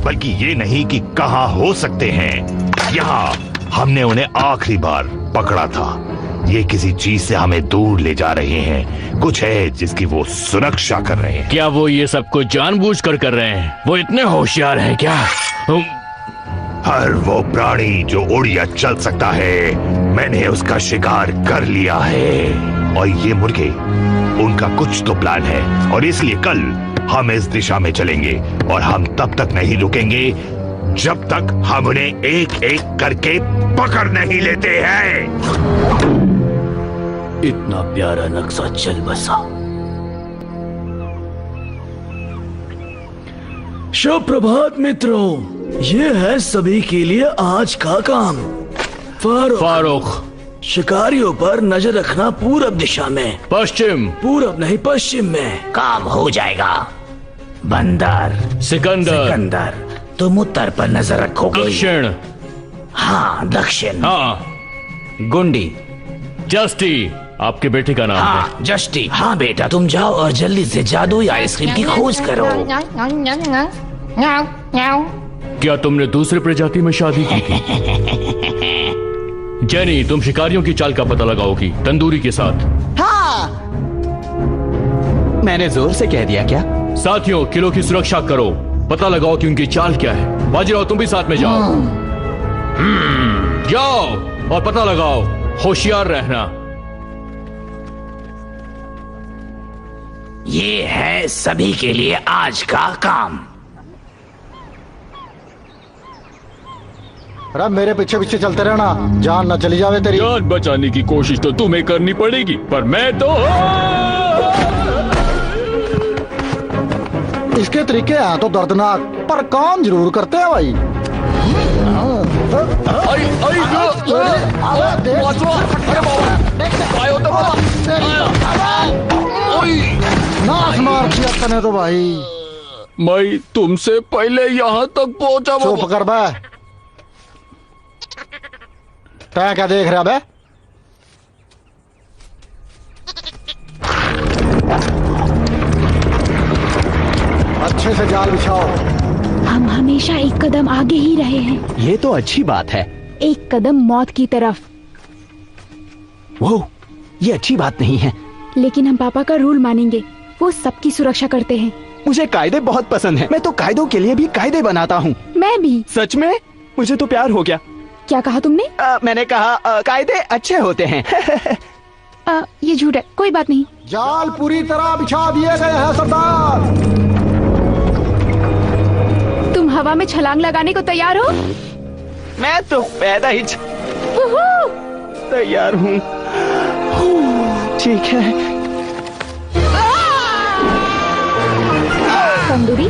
[SPEAKER 5] बल्कि ये नहीं कि कहाँ हो सकते हैं। यहाँ हमने उन्हें आखिरी बार पकड़ा था। ये किसी चीज से हमें दूर ले जा रहे हैं। कुछ है जिसकी वो सुरक्षा कर रहे हैं।
[SPEAKER 7] क्या वो ये सब कुछ जानबूझकर कर रहे हैं? वो इतने होशियार हैं क्या?
[SPEAKER 5] हर वो प्राणी जो उड़ या चल सकता है, मैंने उसका शिकार कर लिया है। और ये मुर्गे, उनका कुछ तो प्लान है, और इसलिए कल हम इस दिशा में चलेंगे, और हम तब तक नहीं रुकेंगे जब तक हम उन्हें एक एक करके पकड़ नहीं लेते हैं।
[SPEAKER 11] इतना प्यारा नक्शा चल बसा। शुभ प्रभात मित्रों, ये है सभी के लिए आज का काम।
[SPEAKER 7] फारूक,
[SPEAKER 11] शिकारियों पर नजर रखना पूरब दिशा में।
[SPEAKER 7] पश्चिम।
[SPEAKER 11] पूरब नहीं, पश्चिम में।
[SPEAKER 3] काम हो जाएगा। बंदर।
[SPEAKER 7] सिकंदर।
[SPEAKER 3] तुम उत्तर पर नजर रखोगे।
[SPEAKER 7] दक्षिण।
[SPEAKER 3] हाँ, दक्षिण।
[SPEAKER 7] हाँ।
[SPEAKER 2] गुंडी।
[SPEAKER 7] जस्टी, आपके बेटे का नाम है?
[SPEAKER 11] हाँ जस्टी। हाँ बेटा तुम जाओ और जल्दी से जादुई आइसक्रीम की खोज करो।
[SPEAKER 7] क्या तुमने दूसरे प्रजाति में शादी की थी? जेनी, तुम शिकारियों की चाल का पता लगाओगी तंदूरी के साथ।
[SPEAKER 2] हाँ, मैंने जोर से कह दिया क्या?
[SPEAKER 7] साथियों, किलो की सुरक्षा करो, पता लगाओ कि उनकी चाल क्या है। बाजीराव, तुम भी साथ में जाओ। जाओ और पता लगाओ, होशियार रहना।
[SPEAKER 11] ये है सभी के लिए आज का काम।
[SPEAKER 10] अरे मेरे पीछे पीछे चलते रहना, जान न चली जावे तेरी।
[SPEAKER 7] जान बचाने की कोशिश तो तुम्हें करनी पड़ेगी, पर मैं तो
[SPEAKER 10] इसके तरीके हैं तो दर्दनाक, पर काम जरूर करते हैं भाई। नाश मार दिया तने तो भाई।
[SPEAKER 7] मैं तुमसे पहले यहाँ तक पहुँचा।
[SPEAKER 10] चुप कर बे। तै क्या देख रहा बे? अच्छे से जाल बिछाओ।
[SPEAKER 4] हम हमेशा एक कदम आगे ही रहे हैं।
[SPEAKER 2] ये तो अच्छी बात है।
[SPEAKER 4] एक कदम मौत की तरफ।
[SPEAKER 2] वो ये अच्छी बात नहीं है।
[SPEAKER 4] लेकिन हम पापा का रूल मानेंगे, वो सबकी सुरक्षा करते हैं।
[SPEAKER 2] मुझे कायदे बहुत पसंद हैं। मैं तो कायदों के लिए भी कायदे बनाता हूँ।
[SPEAKER 4] मैं भी।
[SPEAKER 2] सच में? मुझे तो प्यार हो गया।
[SPEAKER 4] क्या कहा तुमने?
[SPEAKER 2] मैंने कहा कायदे अच्छे होते हैं।
[SPEAKER 4] ये झूठ है, कोई बात नहीं।
[SPEAKER 10] जाल पूरी तरह बिछा दिए गए हैं सरदार।
[SPEAKER 4] तुम हवा में छलांग लगाने को तैयार हो?
[SPEAKER 2] मैं तो पैदा ही तैयार हूँ। ठीक है।
[SPEAKER 4] तंदूरी।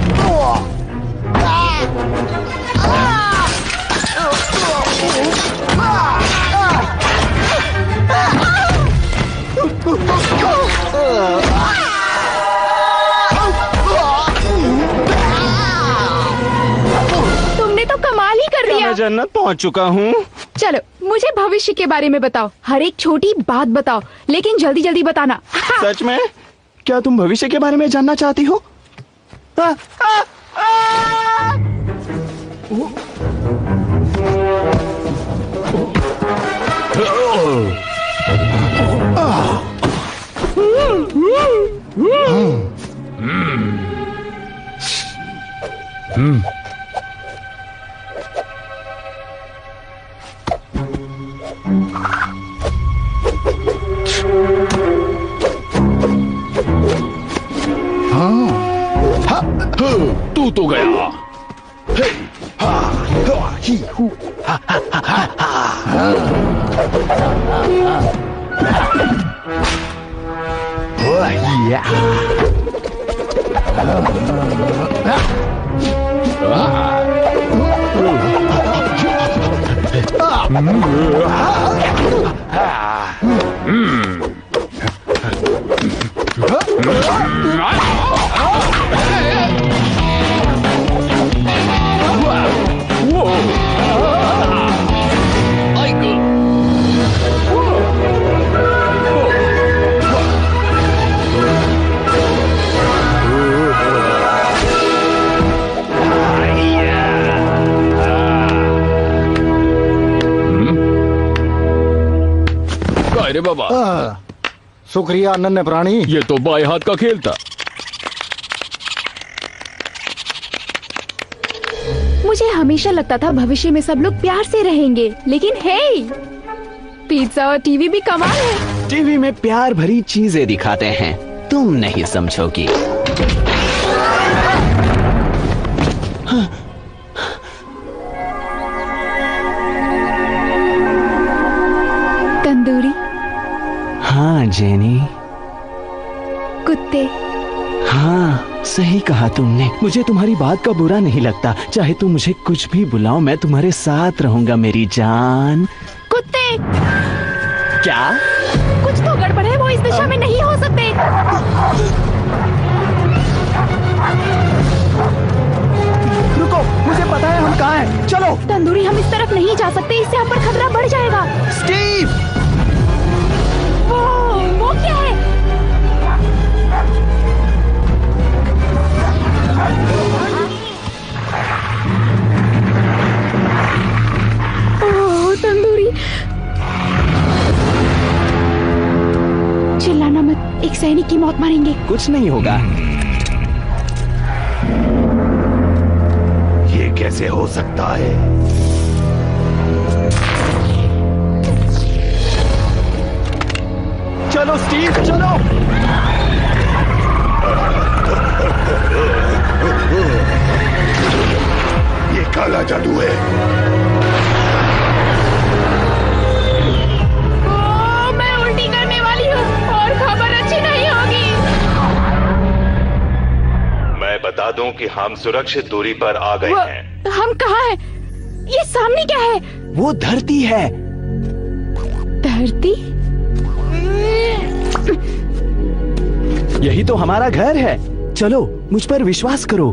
[SPEAKER 4] तुमने तो कमाल ही कर दिया।
[SPEAKER 2] मैं जन्नत पहुंच चुका हूँ।
[SPEAKER 4] चलो मुझे भविष्य के बारे में बताओ, हर एक छोटी बात बताओ, लेकिन जल्दी जल्दी बताना।
[SPEAKER 2] सच में? क्या तुम भविष्य के बारे में जानना चाहती हो?
[SPEAKER 7] तू तो गया। अरे बाबा,
[SPEAKER 10] शुक्रिया नन्हे प्राणी।
[SPEAKER 7] ये तो बाएं हाथ का खेल था।
[SPEAKER 4] मुझे हमेशा लगता था भविष्य में सब लोग प्यार से रहेंगे, लेकिन हे, पिज्जा और टीवी भी कमाल है।
[SPEAKER 2] टीवी में प्यार भरी चीजें दिखाते हैं, तुम नहीं समझोगी।
[SPEAKER 4] तंदूरी।
[SPEAKER 2] हाँ जेनी।
[SPEAKER 4] कुत्ते।
[SPEAKER 2] हाँ सही कहा तुमने। मुझे तुम्हारी बात का बुरा नहीं लगता। चाहे तुम मुझे कुछ भी बुलाओ, मैं तुम्हारे साथ रहूंगा मेरी जान।
[SPEAKER 4] कुत्ते।
[SPEAKER 2] क्या?
[SPEAKER 4] कुछ तो गड़बड़ है, वो इस दिशा में नहीं हो सकते।
[SPEAKER 2] रुको, मुझे पता है हम कहाँ हैं। चलो।
[SPEAKER 4] तंदूरी, हम इस तरफ नहीं जा सकते, इससे हम पर खतरा बढ़ जाएगा।
[SPEAKER 2] स्टीव!
[SPEAKER 4] वो ओह, तंदूरी। चिल्लाना मत, एक सैनिक की मौत मारेंगे।
[SPEAKER 2] कुछ नहीं होगा।
[SPEAKER 5] ये कैसे हो सकता है?
[SPEAKER 2] चलो स्टीव, चलो।
[SPEAKER 5] ये काला जादू है।
[SPEAKER 4] ओह, मैं उल्टी करने वाली हूँ और खबर अच्छी नहीं होगी।
[SPEAKER 5] मैं बता दूं कि हम सुरक्षित दूरी पर आ गए हैं।
[SPEAKER 4] हम कहाँ हैं? ये सामने क्या है?
[SPEAKER 2] वो धरती है।
[SPEAKER 4] धरती?
[SPEAKER 2] यही तो हमारा घर है। चलो, मुझ पर विश्वास करो।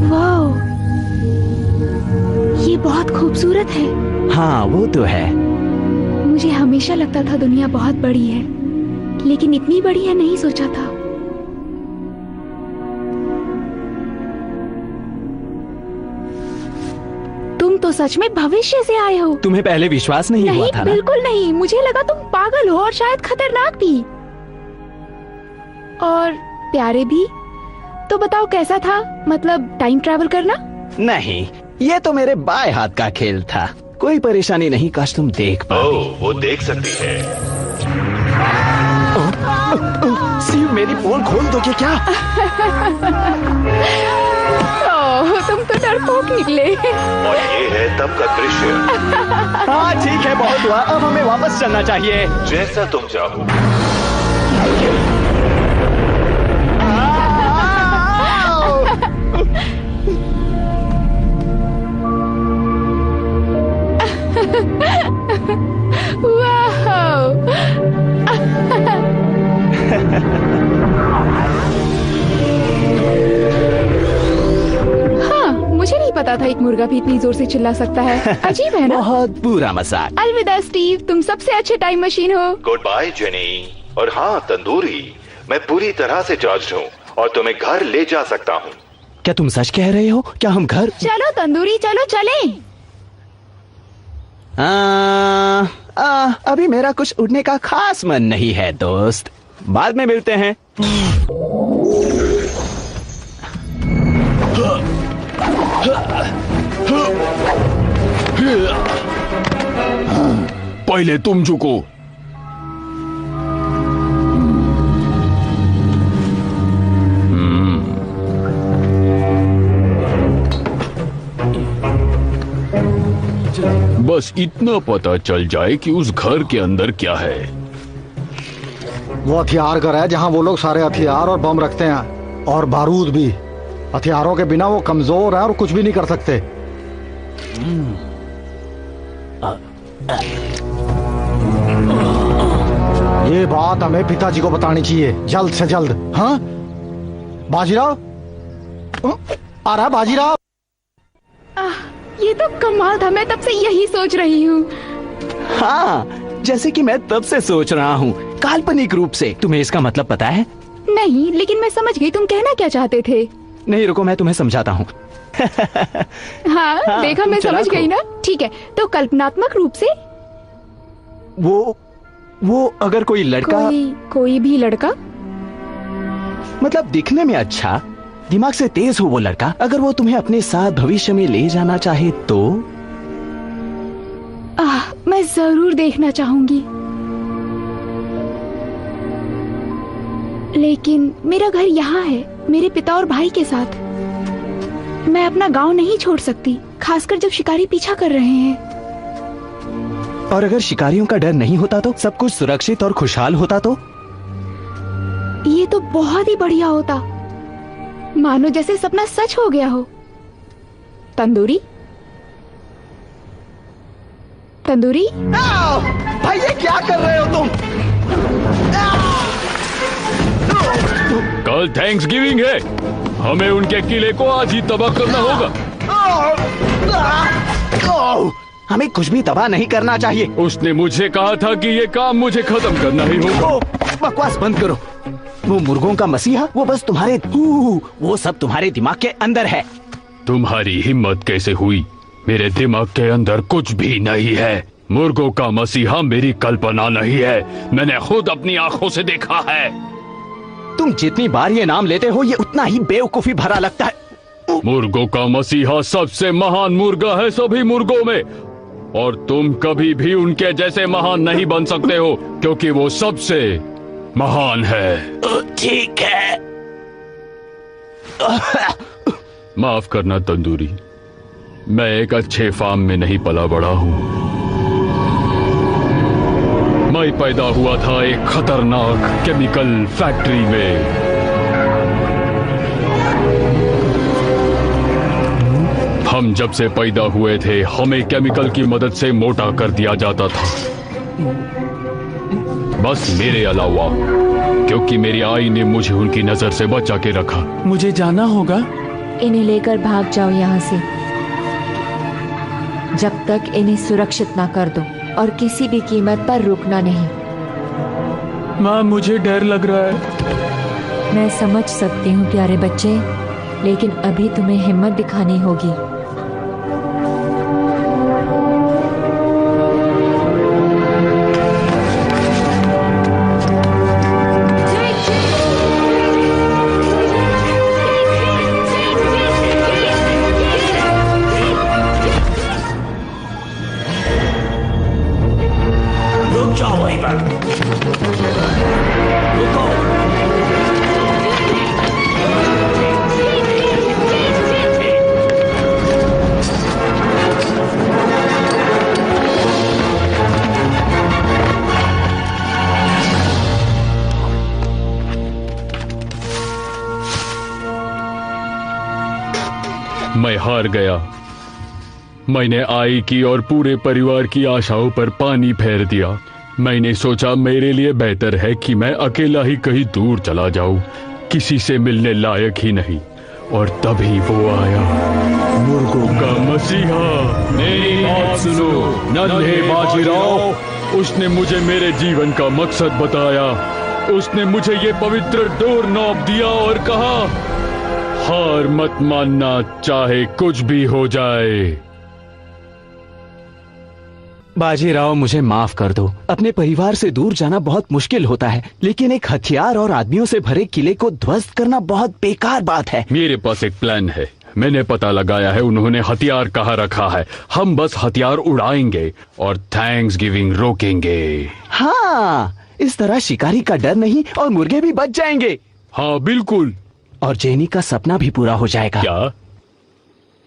[SPEAKER 4] वाओ, ये बहुत खूबसूरत है।
[SPEAKER 2] हाँ, वो तो है।
[SPEAKER 4] मुझे हमेशा लगता था दुनिया बहुत बड़ी है, लेकिन इतनी बड़ी है नहीं सोचा था। तुम तो सच में भविष्य से आए हो।
[SPEAKER 2] तुम्हें पहले विश्वास नहीं हुआ था ना?
[SPEAKER 4] बिल्कुल नहीं। मुझे लगा तुम पागल हो और शायद खतरनाक भी, और प्यारे भी। तो बताओ कैसा था, मतलब टाइम ट्रैवल करना?
[SPEAKER 2] नहीं, ये तो मेरे बाएं हाथ का खेल था। कोई परेशानी नहीं, काश तुम देख पाओ।
[SPEAKER 5] वो देख सकती है।
[SPEAKER 2] स्टीव, मेरी पोल खोल दोगे क्या?
[SPEAKER 4] ओह, तुम तो डरपोक निकले।
[SPEAKER 5] और ये है तब का दृश्य।
[SPEAKER 2] हाँ ठीक है, बहुत हुआ। अब हमें वापस चलना चाहिए।
[SPEAKER 5] जैसा तुम चाहो।
[SPEAKER 4] हाँ, मुझे नहीं पता था एक मुर्गा भी इतनी जोर से चिल्ला सकता है। अजीब है ना?
[SPEAKER 2] बहुत बुरा मजाक।
[SPEAKER 4] अलविदा स्टीव, तुम सबसे अच्छे टाइम मशीन हो।
[SPEAKER 5] Goodbye Jenny. और हाँ तंदूरी, मैं पूरी तरह से चार्ज हूँ और तुम्हें घर ले जा सकता हूँ।
[SPEAKER 2] क्या तुम सच कह रहे हो? क्या हम घर?
[SPEAKER 4] चलो तंदूरी, चलो चलें।
[SPEAKER 2] अभी मेरा कुछ उड़ने का खास मन नहीं है दोस्त। बाद में मिलते हैं।
[SPEAKER 7] पहले तुम झुको। बस इतना पता चल जाए कि उस घर के अंदर क्या है।
[SPEAKER 10] वो हथियार घर है जहाँ वो लोग सारे हथियार और बम रखते हैं, और बारूद भी। हथियारों के बिना वो कमजोर है और कुछ भी नहीं कर सकते। ये बात हमें पिताजी को बतानी चाहिए, जल्द से जल्द। हाँ बाजीराव, आ रहा बाजीराव।
[SPEAKER 4] ये तो कमाल था, मैं तब से यही सोच रही हूँ।
[SPEAKER 2] हाँ, जैसे कि मैं तब से सोच रहा हूँ, काल्पनिक रूप से। तुम्हें इसका मतलब पता है?
[SPEAKER 4] नहीं, लेकिन मैं समझ गई तुम कहना क्या चाहते थे।
[SPEAKER 2] नहीं रुको, मैं तुम्हें समझाता हूँ।
[SPEAKER 4] हाँ, देखा, मैं समझ गई ना। ठीक है, तो कल्पनात्मक रूप से
[SPEAKER 2] वो अगर कोई लड़का,
[SPEAKER 4] कोई भी लड़का,
[SPEAKER 2] मतलब दिखने में अच्छा, दिमाग से तेज हो वो लड़का, अगर वो तुम्हें अपने साथ भविष्य में ले जाना चाहे तो?
[SPEAKER 4] मैं जरूर देखना चाहूंगी, लेकिन मेरा घर यहाँ है, मेरे पिता और भाई के साथ। मैं अपना गांव नहीं छोड़ सकती, खासकर जब शिकारी पीछा कर रहे हैं।
[SPEAKER 2] और अगर शिकारियों का डर नहीं होता तो सब कुछ सुरक्षित और खुशहाल होता तो?
[SPEAKER 4] ये तो बहुत ही बढ़िया होता, मानो जैसे सपना सच हो गया हो। तंदूरी, तंदूरी।
[SPEAKER 2] भाई ये क्या कर रहे हो तुम?
[SPEAKER 7] कल थैंक्सगिविंग है, हमें उनके किले को आज ही तबाह करना होगा।
[SPEAKER 2] ओह, हमें कुछ भी तबाह नहीं करना चाहिए।
[SPEAKER 7] उसने मुझे कहा था कि ये काम मुझे खत्म करना ही होगा।
[SPEAKER 2] ओह, बकवास बंद करो। वो मुर्गों का मसीहा वो बस तुम्हारे वो सब तुम्हारे दिमाग के अंदर है।
[SPEAKER 7] तुम्हारी हिम्मत कैसे हुई? मेरे दिमाग के अंदर कुछ भी नहीं है। मुर्गों का मसीहा मेरी कल्पना नहीं है, मैंने खुद अपनी आंखों से देखा है।
[SPEAKER 2] तुम जितनी बार ये नाम लेते हो ये उतना ही बेवकूफी भरा लगता है।
[SPEAKER 7] मुर्गों का मसीहा सबसे महान मुर्गा है सभी मुर्गों में, और तुम कभी भी उनके जैसे महान नहीं बन सकते हो क्योंकि वो सबसे महान है।
[SPEAKER 2] ठीक है।
[SPEAKER 7] माफ करना तंदूरी, मैं एक अच्छे फार्म में नहीं पला बड़ा हूँ। मैं पैदा हुआ था एक खतरनाक केमिकल फैक्ट्री में। हम जब से पैदा हुए थे हमें केमिकल की मदद से मोटा कर दिया जाता था, बस मेरे अलावा, क्योंकि मेरी आई ने मुझे उनकी नजर से बचा के रखा।
[SPEAKER 12] मुझे जाना होगा।
[SPEAKER 13] इन्हें लेकर भाग जाओ यहाँ से जब तक इन्हें सुरक्षित ना कर दो, और किसी भी कीमत पर रुकना नहीं।
[SPEAKER 12] माँ, मुझे डर लग रहा है।
[SPEAKER 13] मैं समझ सकती हूँ प्यारे बच्चे, लेकिन अभी तुम्हें हिम्मत दिखानी होगी।
[SPEAKER 11] रुक जाओ वहीं पर। रुको।
[SPEAKER 7] मैं हार गया। मैंने आई की और पूरे परिवार की आशाओं पर पानी फेर दिया। मैंने सोचा मेरे लिए बेहतर है कि मैं अकेला ही कहीं दूर चला जाऊं, किसी से मिलने लायक ही नहीं। और तभी वो आया, मुर्गों का मसीहा। मेरी बात सुनो नन्हे बाजीराव, उसने मुझे मेरे जीवन का मकसद बताया। उसने मुझे ये पवित्र डोर नॉब दिया और कहा, हार मत मानना, चाहे कुछ भी हो जाए।
[SPEAKER 2] बाजीराव, मुझे माफ कर दो। अपने परिवार से दूर जाना बहुत मुश्किल होता है, लेकिन एक हथियार और आदमियों से भरे किले को ध्वस्त करना बहुत बेकार बात है।
[SPEAKER 7] मेरे पास एक प्लान है। मैंने पता लगाया है उन्होंने हथियार कहाँ रखा है। हम बस हथियार उड़ाएंगे और थैंक्स गिविंग रोकेंगे।
[SPEAKER 2] हाँ, इस तरह शिकारी का डर नहीं और मुर्गे भी बच जाएंगे।
[SPEAKER 7] हाँ बिल्कुल।
[SPEAKER 2] और जेनी का सपना भी पूरा हो जाएगा।
[SPEAKER 7] क्या?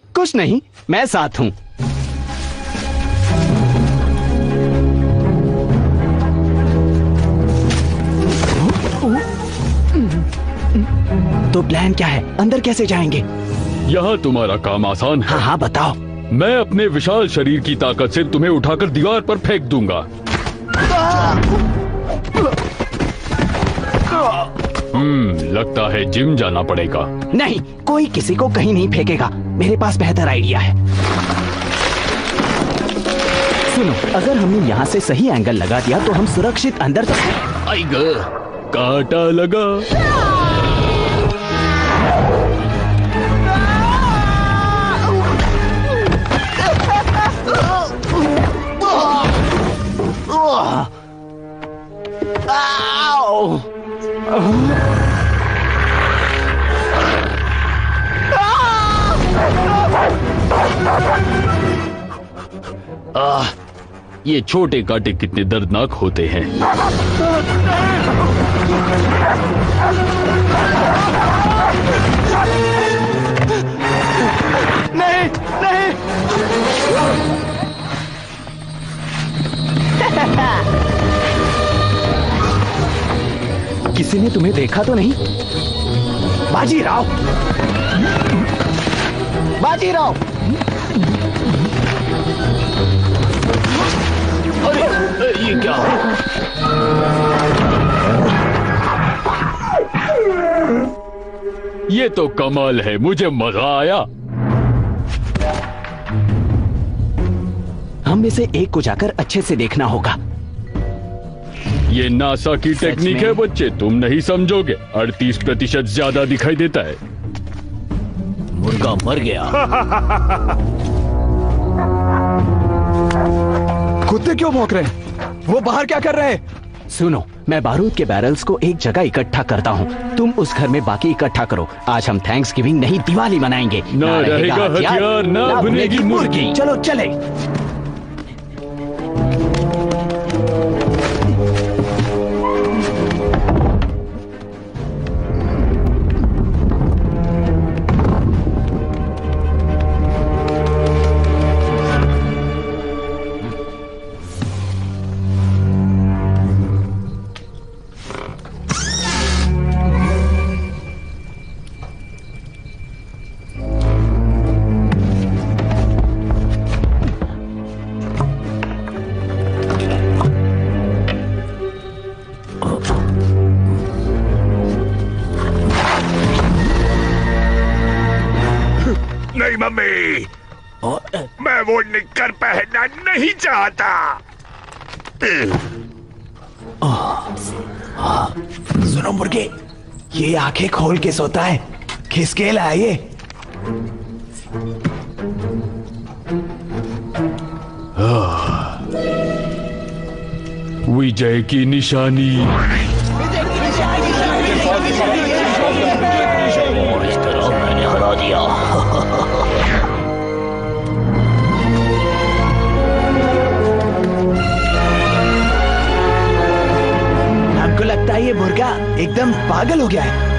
[SPEAKER 2] कुछ नहीं, मैं साथ हूँ। तो प्लान क्या है? अंदर कैसे जाएंगे?
[SPEAKER 7] यहाँ तुम्हारा काम आसान है।
[SPEAKER 2] हाँ हाँ बताओ।
[SPEAKER 7] मैं अपने विशाल शरीर की ताकत से तुम्हें उठाकर दीवार पर फेंक दूंगा। लगता है जिम जाना पड़ेगा।
[SPEAKER 2] नहीं, कोई किसी को कहीं नहीं फेंकेगा। मेरे पास बेहतर आइडिया है। सुनो, अगर हमने यहाँ से सही एंगल लगा दिया तो हम सुरक्षित अंदर तक।
[SPEAKER 7] आएगा, कांटा लगा। ये छोटे कांटे कितने दर्दनाक होते हैं।
[SPEAKER 2] नहीं नहीं। किसी ने तुम्हें देखा तो नहीं? बाजीराव, बाजीराव।
[SPEAKER 3] अरे ये क्या है?
[SPEAKER 7] ये तो कमाल है, मुझे मजा आया।
[SPEAKER 2] में से एक को जाकर अच्छे से देखना होगा।
[SPEAKER 7] ये नासा की टेक्निक है बच्चे, तुम नहीं समझोगे। 38% ज्यादा दिखाई देता है।
[SPEAKER 2] मुर्गा मर गया।
[SPEAKER 8] कुत्ते क्यों भौंक रहे हैं? वो बाहर क्या कर रहे हैं?
[SPEAKER 2] सुनो, मैं बारूद के बैरल्स को एक जगह इकट्ठा करता हूँ, तुम उस घर में बाकी इकट्ठा करो। आज हम थैंक्सगिविंग नहीं दिवाली मनाएंगे।
[SPEAKER 7] ना रहेगा हथियार, ना भुनेगी मुर्गी।
[SPEAKER 2] चलो चले।
[SPEAKER 5] नहीं मम्मी, मैं वो निक्कर पहनना नहीं चाहता।
[SPEAKER 8] सुनो मुर्गे, ये आंखें खोल के सोता है, किसके लाए ये?
[SPEAKER 7] विजय की निशानी।
[SPEAKER 3] इस तरह मैंने हरा दिया।
[SPEAKER 8] आपको लगता है ये मुर्गा एकदम पागल हो गया है?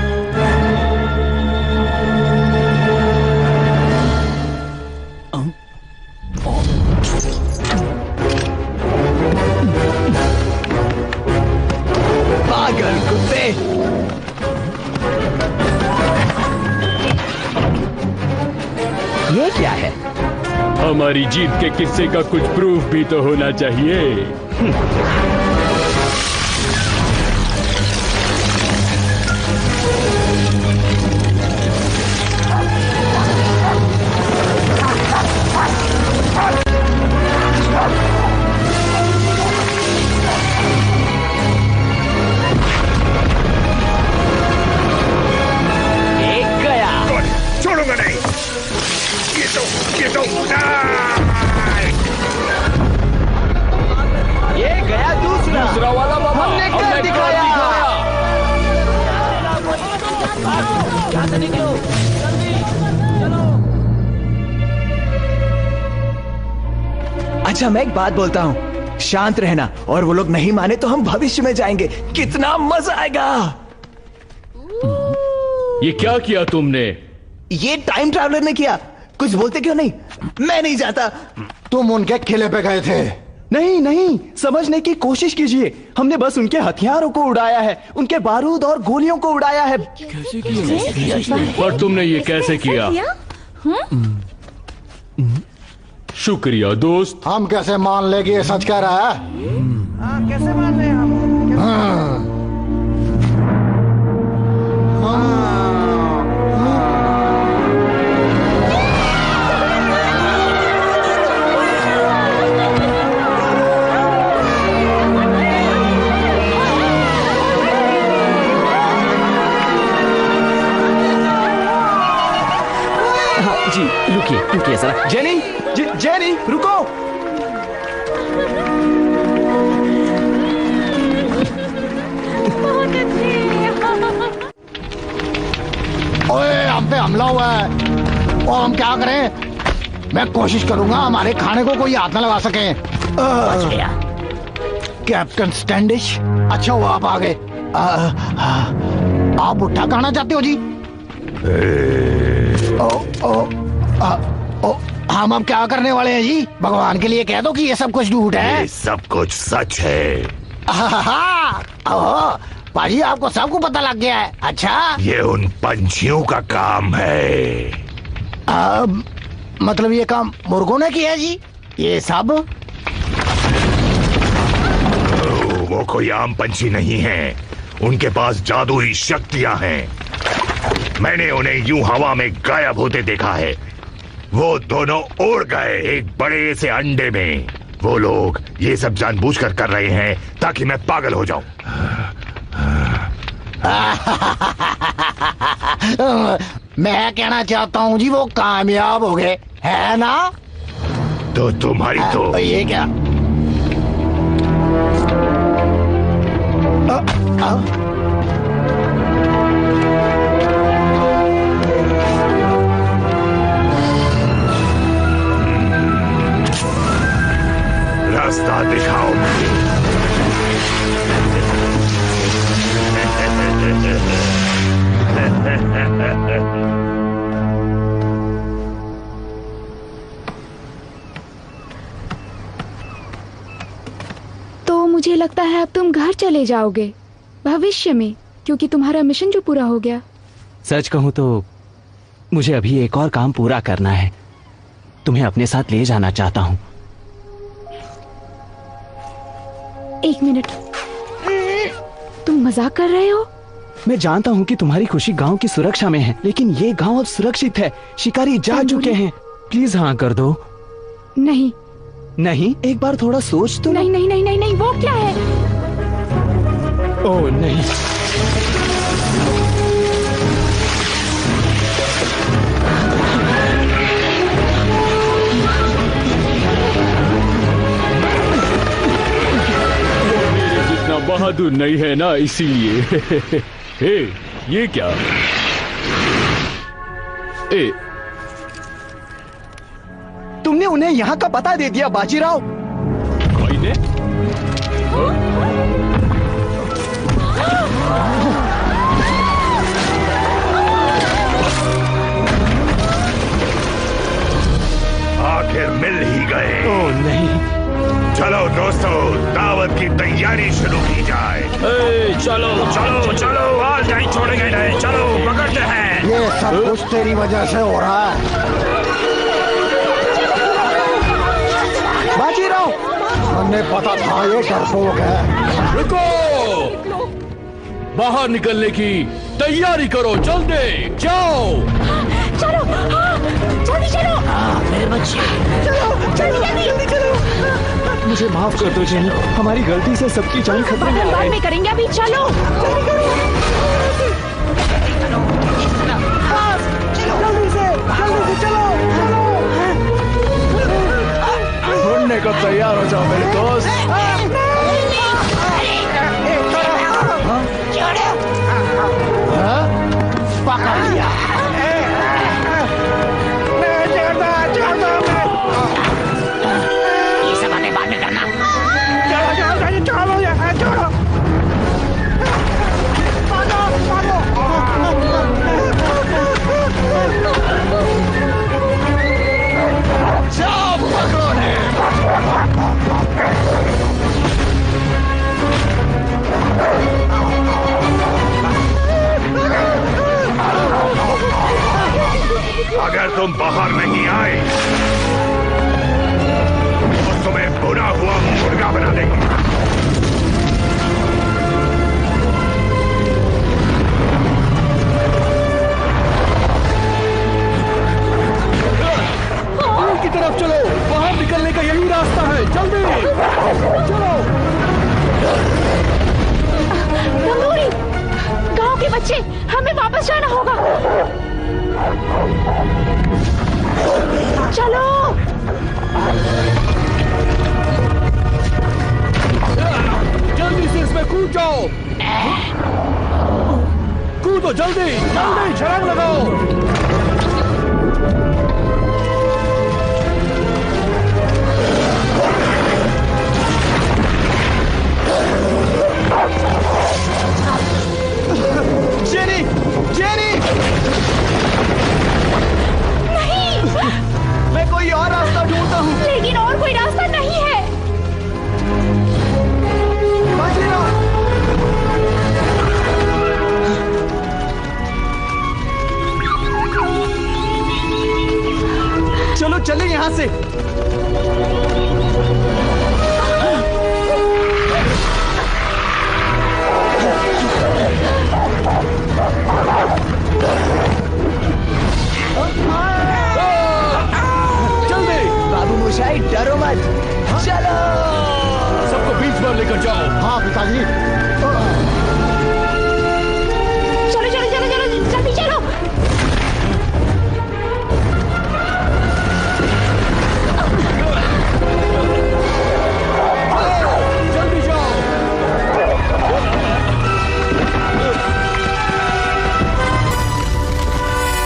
[SPEAKER 8] पागल कुत्ते!
[SPEAKER 2] ये क्या है?
[SPEAKER 7] हमारी जीत के किस्से का कुछ प्रूफ भी तो होना चाहिए।
[SPEAKER 5] छोड़ूंगा नहीं। ये तो
[SPEAKER 2] ये गया दूसरा
[SPEAKER 7] वाला बाबा,
[SPEAKER 2] हमने कर दिखाया।
[SPEAKER 8] अच्छा, मैं एक बात बोलता हूँ, शांत रहना, और वो लोग नहीं माने तो हम भविष्य में जाएंगे। कितना मजा आएगा।
[SPEAKER 7] ये क्या किया तुमने?
[SPEAKER 8] ये टाइम ट्रैवलर ने किया। कुछ बोलते क्यों नहीं? मैं नहीं जाता।
[SPEAKER 10] तुम उनके किले पे गए थे?
[SPEAKER 2] नहीं नहीं, समझने की कोशिश कीजिए। हमने बस उनके हथियारों को उड़ाया है, उनके बारूद और गोलियों को उड़ाया है।
[SPEAKER 7] कैसे किया? और तुमने ये कैसे किया? शुक्रिया दोस्त।
[SPEAKER 10] हम कैसे मान लेंगे ये सच कह रहा है?
[SPEAKER 8] कैसे मान रहे हम?
[SPEAKER 2] जी रुकिए जरा। जेनी, जेनी रुको।
[SPEAKER 10] ओए, हम पे हमला हुआ है और हम क्या करें? मैं कोशिश करूंगा हमारे खाने को कोई हाथ न लगा सके। कैप्टन स्टैंडिश, अच्छा हुआ आप आ गए। आप उठा कहना चाहते हो जी? हम अब क्या करने वाले हैं जी? भगवान के लिए कह दो कि ये सब कुछ झूठ है।
[SPEAKER 5] ये सब कुछ सच है।
[SPEAKER 10] पाजी, आपको सबको पता लग गया है। अच्छा,
[SPEAKER 5] ये उन पंछियों का काम है।
[SPEAKER 10] मतलब ये काम मुर्गों ने किया है जी? ये सब?
[SPEAKER 5] वो कोई आम पंछी नहीं है, उनके पास जादुई शक्तियां हैं। मैंने उन्हें यूं हवा में गायब होते देखा है। वो दोनों उड़ गए एक बड़े से अंडे में। वो लोग ये सब जानबूझकर कर रहे हैं ताकि मैं पागल हो जाऊं।
[SPEAKER 10] मैं कहना चाहता हूँ जी वो कामयाब हो गए, है ना?
[SPEAKER 5] तो तुम्हारी तो
[SPEAKER 10] ये क्या?
[SPEAKER 5] रास्ता दिखाओ
[SPEAKER 4] तो मुझे लगता है अब तुम घर चले जाओगे भविष्य में, क्योंकि तुम्हारा मिशन जो पूरा हो गया।
[SPEAKER 2] सच कहूं तो मुझे अभी एक और काम पूरा करना है। तुम्हें अपने साथ ले जाना चाहता हूं।
[SPEAKER 4] एक मिनट, तुम मजाक कर रहे हो?
[SPEAKER 2] मैं जानता हूं कि तुम्हारी खुशी गांव की सुरक्षा में है, लेकिन ये गांव अब सुरक्षित है। शिकारी जा चुके हैं। प्लीज हाँ कर दो।
[SPEAKER 4] नहीं
[SPEAKER 2] नहीं, एक बार थोड़ा सोच तो।
[SPEAKER 4] नहीं नहीं नहीं नहीं नहीं, वो क्या है?
[SPEAKER 2] ओह नहीं,
[SPEAKER 7] जितना बहादुर नहीं है ना, इसीलिए। हे, ये क्या? ए,
[SPEAKER 2] तुमने उन्हें यहाँ का पता दे दिया बाजीराव।
[SPEAKER 7] भाई ने?
[SPEAKER 5] आखिर मिल ही गए।
[SPEAKER 2] ओह नहीं।
[SPEAKER 5] चलो दोस्तों, दावत की तैयारी शुरू की जाए।
[SPEAKER 3] चलो चलो चलो, आज नहीं छोड़ेंगे नहीं, चलो पकड़ते हैं।
[SPEAKER 10] ये सब कुछ तेरी वजह से हो रहा है बाजीराव। हमें पता था ये डरपोक है।
[SPEAKER 11] रुको, बाहर निकलने की तैयारी करो, जल्दी जाओ।
[SPEAKER 6] चलो जल्दी चलो।
[SPEAKER 10] मेरे बच्चे,
[SPEAKER 6] चलो जल्दी चलो।
[SPEAKER 2] मुझे माफ कर दो जेनी, हमारी गलती से सबकी जान खतरे में
[SPEAKER 4] बाद
[SPEAKER 2] है।
[SPEAKER 4] में करेंगे, अभी चलो।
[SPEAKER 2] उड़ने को तैयार हो जाओ मेरे दोस्त।
[SPEAKER 10] पकड़ लिया।
[SPEAKER 3] ये सब हमें बाद में करना।
[SPEAKER 5] अगर तुम बाहर नहीं आए तो तुम्हें बुरा हुआ मुर्गा बना देंगे।
[SPEAKER 11] की तरफ चलो, बाहर निकलने का यही रास्ता है, जल्दी चलो।
[SPEAKER 4] तंदूरी, गांव के बच्चे, हमें वापस जाना होगा। चलो।
[SPEAKER 11] जल्दी से इसमें कूद जाओ। कूदो जल्दी जल्दी, छलांग लगाओ।
[SPEAKER 2] जेनी, जेनी,
[SPEAKER 4] नहीं,
[SPEAKER 2] मैं कोई और रास्ता ढूंढता हूँ।
[SPEAKER 4] लेकिन और कोई रास्ता नहीं है।
[SPEAKER 2] चलो चले यहाँ से।
[SPEAKER 11] जल्दी
[SPEAKER 2] बाबू मोशाई, डरो मत, चलो।
[SPEAKER 10] पिताजी।
[SPEAKER 6] चलो चलो चलो चलो जल्दी चलो।
[SPEAKER 11] जल्दी जाओ।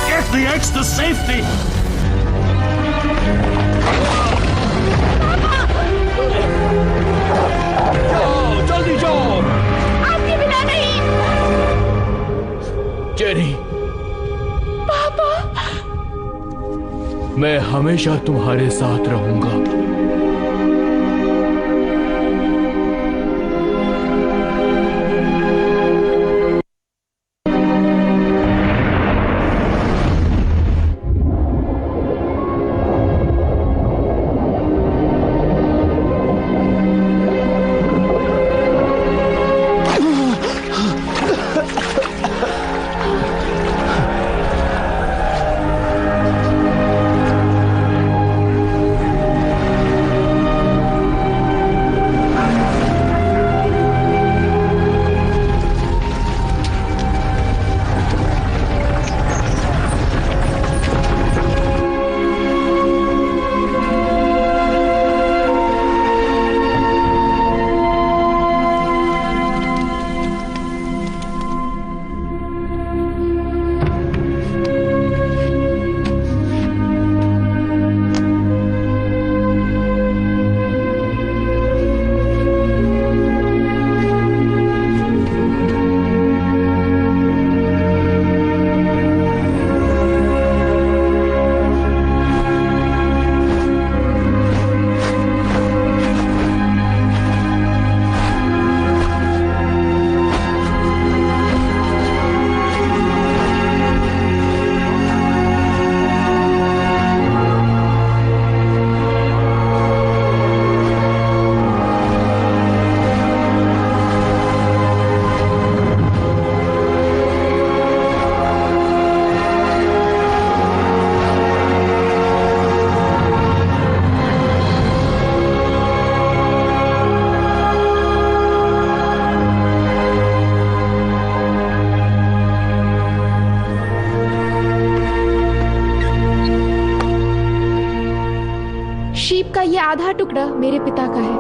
[SPEAKER 14] Get the eggs to safety.
[SPEAKER 11] जाओ, जल्दी जाओ।
[SPEAKER 6] आपके बिना नहीं।
[SPEAKER 11] जेनी,
[SPEAKER 6] पापा।
[SPEAKER 11] मैं हमेशा तुम्हारे साथ रहूंगा।
[SPEAKER 4] शीप का ये आधा टुकड़ा मेरे पिता का है।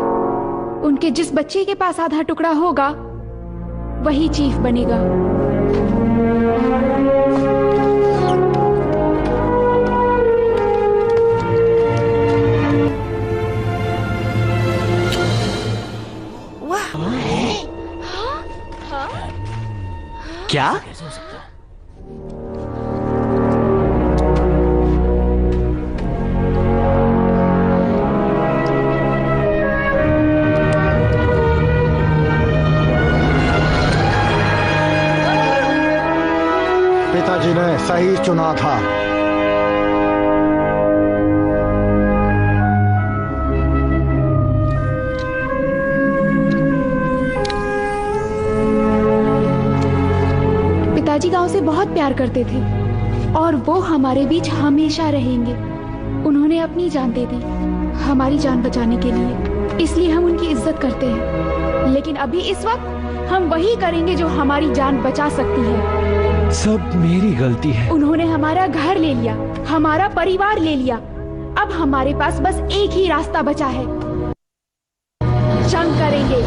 [SPEAKER 4] उनके जिस बच्चे के पास आधा टुकड़ा होगा वही चीफ बनेगा।
[SPEAKER 2] क्या?
[SPEAKER 10] पिताजी ने सही चुना था।
[SPEAKER 4] पिताजी गांव से बहुत प्यार करते थे और वो हमारे बीच हमेशा रहेंगे। उन्होंने अपनी जान दे दी हमारी जान बचाने के लिए, इसलिए हम उनकी इज्जत करते हैं। लेकिन अभी इस वक्त हम वही करेंगे जो हमारी जान बचा सकती है।
[SPEAKER 11] सब मेरी गलती है।
[SPEAKER 4] उन्होंने हमारा घर ले लिया, हमारा परिवार ले लिया। अब हमारे पास बस एक ही रास्ता बचा है, जंग करेंगे।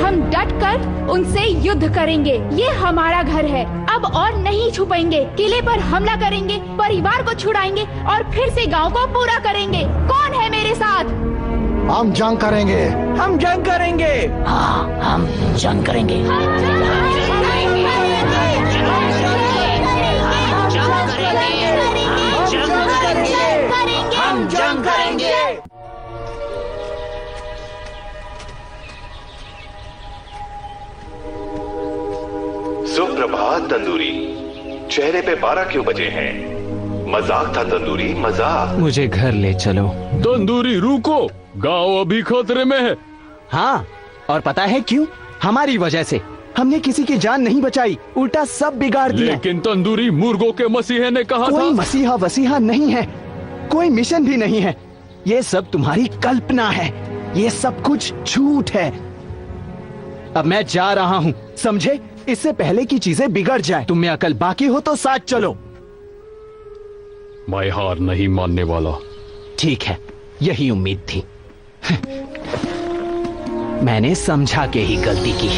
[SPEAKER 4] हम डट कर उनसे युद्ध करेंगे। ये हमारा घर है, अब और नहीं छुपेंगे। किले पर हमला करेंगे, परिवार को छुड़ाएंगे और फिर से गांव को पूरा करेंगे। कौन है मेरे साथ?
[SPEAKER 10] हम जंग करेंगे।
[SPEAKER 2] हम जंग करेंगे।
[SPEAKER 3] हाँ, हम जंग करेंगे।
[SPEAKER 10] हम जंग करेंगे।
[SPEAKER 5] सुप्रभात तंदूरी। चेहरे पे 12 क्यों बजे हैं? मजाक था तंदूरी, मजाक।
[SPEAKER 2] मुझे घर ले चलो।
[SPEAKER 7] तंदूरी रुको, गांव अभी खतरे में है।
[SPEAKER 2] हाँ, और पता है क्यों? हमारी वजह से। हमने किसी की जान नहीं बचाई, उल्टा सब बिगाड़ दिया।
[SPEAKER 7] लेकिन तंदूरी, मुर्गों के मसीहे ने कहा
[SPEAKER 2] कोई
[SPEAKER 7] था।
[SPEAKER 2] मसीहा वसीहा नहीं है, कोई मिशन भी नहीं है। ये सब तुम्हारी कल्पना है, ये सब कुछ झूठ है। अब मैं जा रहा हूँ, समझे? इससे पहले की चीजें बिगड़ जाए। तुम में अकल बाकी हो तो साथ चलो।
[SPEAKER 7] मैं हार नहीं मानने वाला।
[SPEAKER 2] ठीक है, यही उम्मीद थी। मैंने समझा के ही गलती की।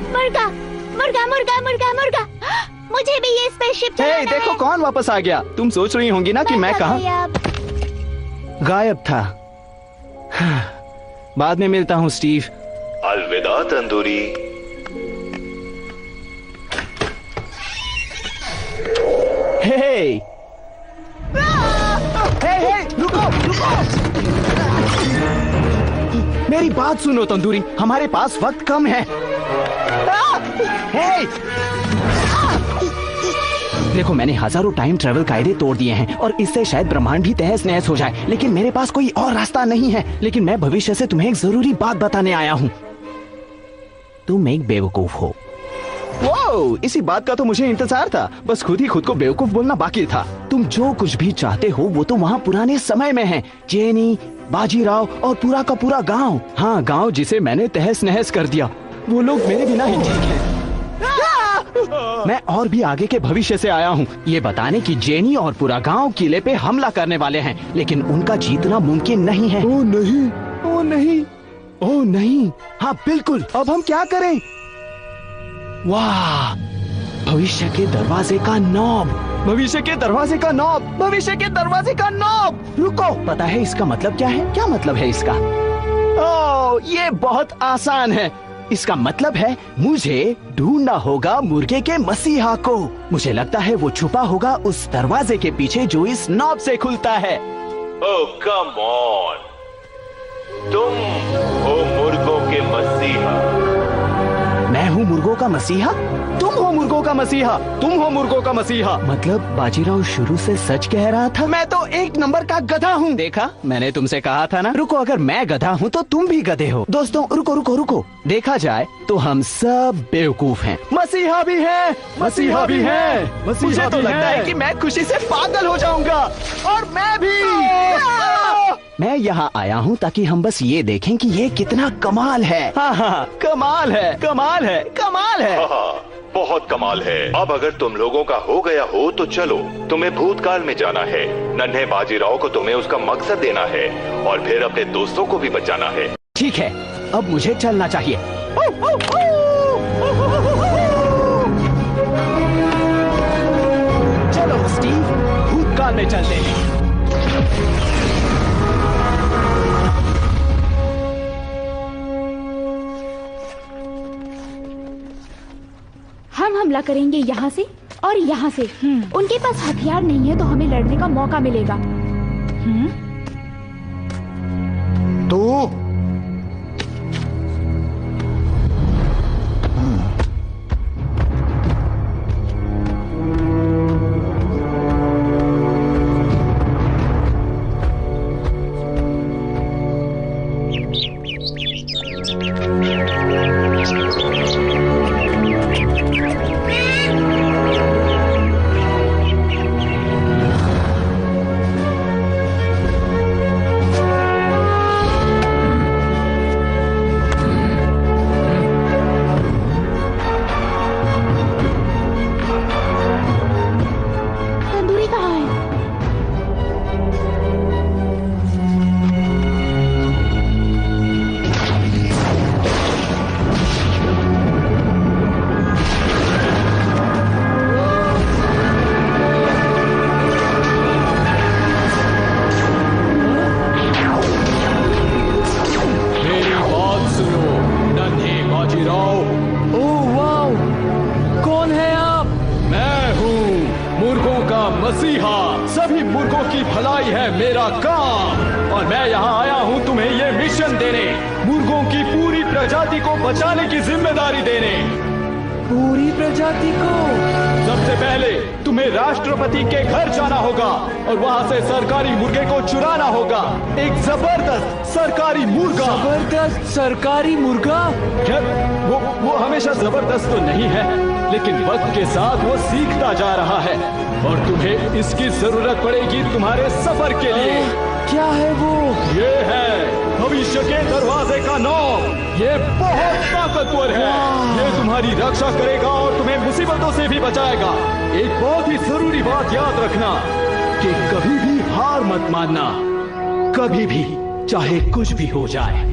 [SPEAKER 6] मुर्गा मुर्गा मुर्गा मुर्गा मुर्गा, मुझे भी ये स्पेसशिप चलाना
[SPEAKER 2] देखो
[SPEAKER 6] है।
[SPEAKER 2] कौन वापस आ गया। तुम सोच रही होंगी ना कि मैं कहाँ गायब था। बाद में मिलता हूँ स्टीव।
[SPEAKER 5] अलविदा तंदूरी।
[SPEAKER 2] हे रुको रुको, मेरी बात सुनो तंदूरी, हमारे पास वक्त कम है। हे देखो, मैंने हजारों टाइम ट्रेवल कायदे तोड़ दिए हैं और इससे शायद ब्रह्मांड भी तहस नहस हो जाए, लेकिन मेरे पास कोई और रास्ता नहीं है। लेकिन मैं भविष्य से तुम्हें एक जरूरी बात बताने आया हूँ। तुम एक बेवकूफ हो। वो इसी बात का तो मुझे इंतजार था, बस खुद ही खुद को बेवकूफ बोलना बाकी था। तुम जो कुछ भी चाहते हो वो तो वहाँ पुराने समय में है। जेनी, बाजीराव और पूरा का पूरा गांव। हाँ, गांव जिसे मैंने तहस नहस कर दिया। वो लोग मेरे बिना ही ठीक हैं। मैं और भी आगे के भविष्य से आया हूँ, ये बताने कि जेनी और पूरा गांव किले पे हमला करने वाले हैं, लेकिन उनका जीतना मुमकिन नहीं है। ओ नहीं, ओ नहीं, ओ नहीं। हाँ बिल्कुल, अब हम क्या करें? वाह, भविष्य के दरवाजे का नॉब, भविष्य के दरवाजे का नॉब, भविष्य के दरवाजे का नॉब। रुको, पता है इसका मतलब क्या है? क्या मतलब है इसका? ओह, ये बहुत आसान है। इसका मतलब है मुझे ढूंढना होगा मुर्गे के मसीहा को। मुझे लगता है वो छुपा होगा उस दरवाजे के पीछे जो इस नॉब से खुलता है।
[SPEAKER 5] ओह कम ऑन, तुम हो मुर्गों के मसीहा।
[SPEAKER 2] मैं हूँ मुर्गों का मसीहा? तुम हो मुर्गों का मसीहा, तुम हो मुर्गों का मसीहा। मतलब बाजीराव शुरू से सच कह रहा था? मैं तो एक नंबर का गधा हूँ। देखा, मैंने तुमसे कहा था ना। रुको, अगर मैं गधा हूँ तो तुम भी गधे हो। दोस्तों रुको रुको रुको, देखा जाए तो हम सब बेवकूफ हैं। मसीहा भी है, मसीहा भी है। मुझे तो लगता है कि मैं खुशी से पागल हो जाऊंगा। और मैं भी। मैं यहाँ आया हूँ ताकि हम बस ये देखें कि ये कितना कमाल है। हाँ हाँ, कमाल है, कमाल है, कमाल है।
[SPEAKER 5] हाँ, बहुत कमाल है। अब अगर तुम लोगों का हो गया हो तो चलो, तुम्हें भूतकाल में जाना है। नन्हे बाजीराव को तुम्हें उसका मकसद देना है और फिर अपने दोस्तों को भी बचाना है।
[SPEAKER 2] ठीक है, अब मुझे चलना चाहिए। चलो स्टीव, भूतकाल में चलते हैं।
[SPEAKER 4] हम हमला करेंगे यहाँ से और यहाँ से। उनके पास हथियार नहीं है तो हमें लड़ने का मौका मिलेगा।
[SPEAKER 10] तू
[SPEAKER 12] मसीहा, सभी मुर्गों की भलाई है मेरा काम और मैं यहाँ आया हूँ तुम्हें ये मिशन देने, मुर्गों की पूरी प्रजाति को बचाने की जिम्मेदारी देने। पूरी प्रजाति को? सबसे पहले तुम्हें राष्ट्रपति के घर जाना होगा और वहाँ से सरकारी मुर्गे को चुराना होगा। एक जबरदस्त सरकारी मुर्गा।
[SPEAKER 11] जबरदस्त सरकारी मुर्गा।
[SPEAKER 12] खैर, वो हमेशा जबरदस्त तो नहीं है, लेकिन वक्त के साथ वो सीखता जा रहा है और तुम्हें इसकी जरूरत पड़ेगी तुम्हारे सफर के लिए।
[SPEAKER 11] क्या है वो?
[SPEAKER 12] ये है भविष्य के दरवाजे का नॉब। ये बहुत ताकतवर है। ये तुम्हारी रक्षा करेगा और तुम्हें मुसीबतों से भी बचाएगा। एक बहुत ही जरूरी बात याद रखना कि कभी भी हार मत मानना, कभी भी, चाहे कुछ भी हो जाए।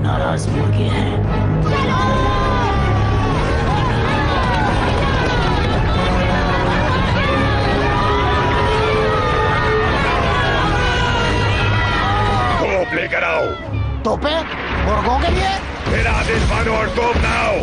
[SPEAKER 10] नाराज मुर्गे हैं।
[SPEAKER 5] तोप लेकर आओ।
[SPEAKER 10] तोपे मुर्गों के लिए?
[SPEAKER 5] फिर आदेश मानो और तोप लाओ।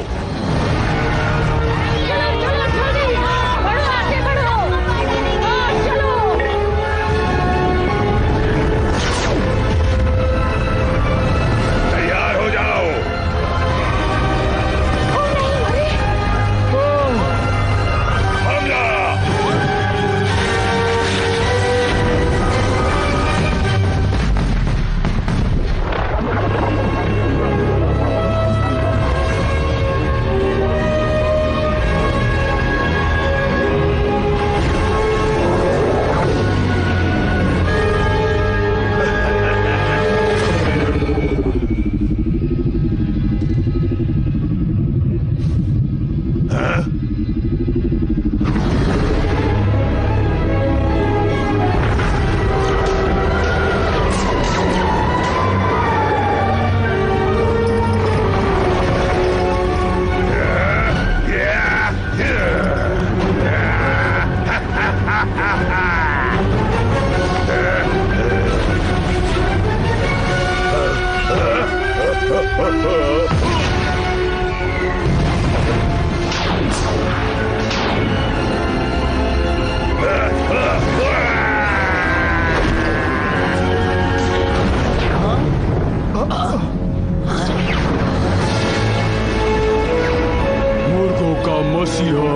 [SPEAKER 7] मुर्गों का मसीहा।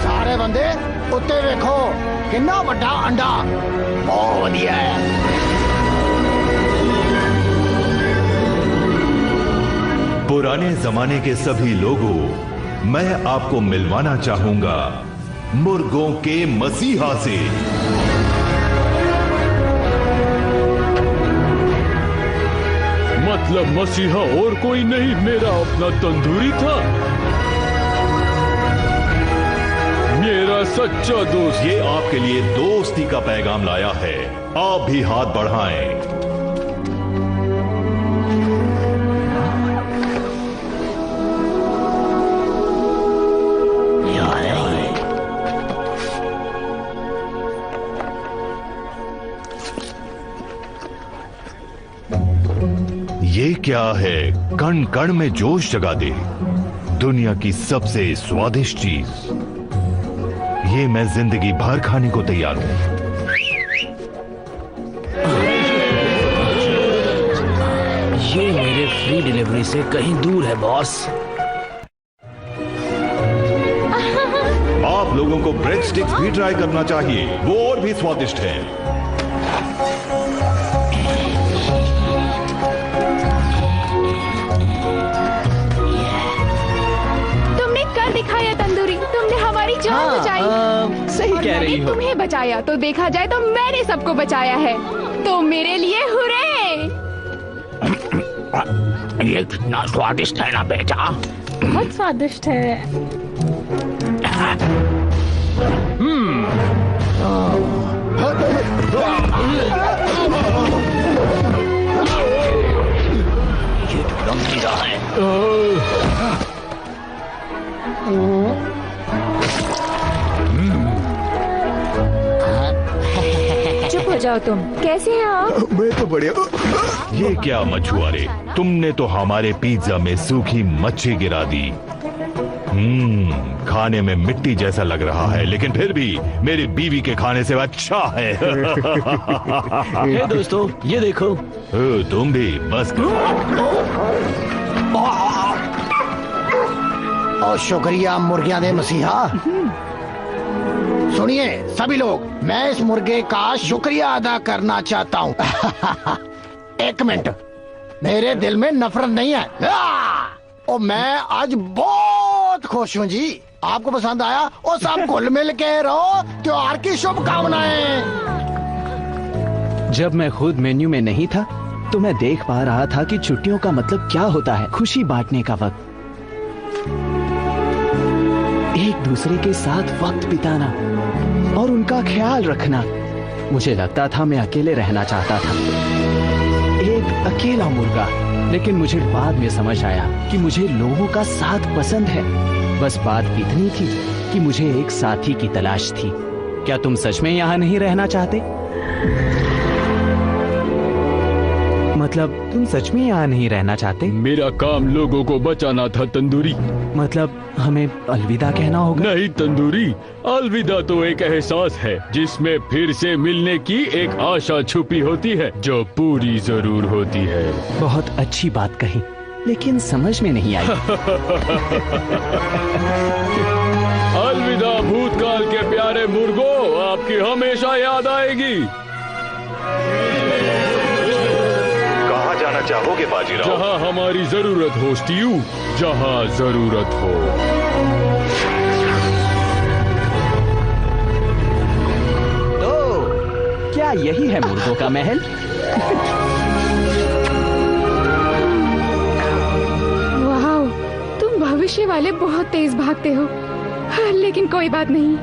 [SPEAKER 10] सारे बंदे उत्ते देखो, कितना बड़ा अंडा। बहुत बढ़िया है।
[SPEAKER 5] पुराने जमाने के सभी लोगों, मैं आपको मिलवाना चाहूंगा मुर्गों के मसीहा से।
[SPEAKER 7] मतलब मसीहा और कोई नहीं, मेरा अपना तंदूरी था, मेरा सच्चा दोस्त।
[SPEAKER 5] ये आपके लिए दोस्ती का पैगाम लाया है, आप भी हाथ बढ़ाएं। ये क्या है? कण कण में जोश जगा दे, दुनिया की सबसे स्वादिष्ट चीज। ये मैं जिंदगी भर खाने को तैयार हूं।
[SPEAKER 11] ये मेरे फ्री डिलीवरी से कहीं दूर है बॉस।
[SPEAKER 5] आप लोगों को ब्रेड स्टिक्स भी ट्राई करना चाहिए, वो और भी स्वादिष्ट है।
[SPEAKER 4] तुमने कर दिखाया तंदूरी, तुमने हमारी जान बचाई।
[SPEAKER 2] कह रही हो?
[SPEAKER 4] तुम्हें बचाया तो देखा जाए तो मैंने सबको बचाया है, तो मेरे लिए हुर्रे।
[SPEAKER 10] ये कितना स्वादिष्ट है ना बेटा।
[SPEAKER 9] बहुत स्वादिष्ट है।
[SPEAKER 10] ये तो दम नहीं रहा है।
[SPEAKER 13] चुप हो जाओ तुम। कैसे हैं आप?
[SPEAKER 8] मैं तो बढ़िया।
[SPEAKER 5] ये क्या मछुआरे, तुमने तो हमारे पिज्जा में सूखी मच्छी गिरा दी। खाने में मिट्टी जैसा लग रहा है, लेकिन फिर भी मेरी बीवी के खाने से अच्छा है।
[SPEAKER 2] हे दोस्तों, ये देखो।
[SPEAKER 5] तुम भी बस
[SPEAKER 10] और शुक्रिया मुर्गियां दे मसीहा। सुनिए सभी लोग, मैं इस मुर्गे का शुक्रिया अदा करना चाहता हूँ। एक मिनट, मेरे दिल में नफरत नहीं है और मैं आज बहुत खुश हूँ जी। आपको पसंद आया? और सब घुल मिल के रहो। त्योहार की शुभकामनाएं।
[SPEAKER 2] जब मैं खुद मेन्यू में नहीं था तो मैं देख पा रहा था कि छुट्टियों का मतलब क्या होता है। खुशी बांटने का वक्त, एक दूसरे के साथ वक्त बिताना और उनका ख्याल रखना। मुझे लगता था मैं अकेले रहना चाहता था, एक अकेला मुर्गा। लेकिन मुझे बाद में समझ आया कि मुझे लोगों का साथ पसंद है। बस बात इतनी थी कि मुझे एक साथी की तलाश थी। क्या तुम सच में यहाँ नहीं रहना चाहते? मतलब तुम सच में यहाँ नहीं रहना चाहते?
[SPEAKER 7] मेरा काम लोगों को बचाना था तंदूरी।
[SPEAKER 2] मतलब हमें अलविदा कहना होगा?
[SPEAKER 7] नहीं तंदूरी, अलविदा तो एक एहसास है जिसमें फिर से मिलने की एक आशा छुपी होती है जो पूरी जरूर होती है।
[SPEAKER 2] बहुत अच्छी बात कही, लेकिन समझ में नहीं आई।
[SPEAKER 7] अलविदा भूतकाल के प्यारे मुर्गों, आपकी हमेशा याद आएगी।
[SPEAKER 5] कहाँ जाना चाहोगे बाजीराव?
[SPEAKER 7] जहाँ हमारी जरूरत हो स्टीव, जहाँ जरूरत हो।
[SPEAKER 2] तो क्या यही है मुर्गों का महल?
[SPEAKER 4] वाह, तुम भविष्य वाले बहुत तेज भागते हो। हाँ, लेकिन कोई बात नहीं,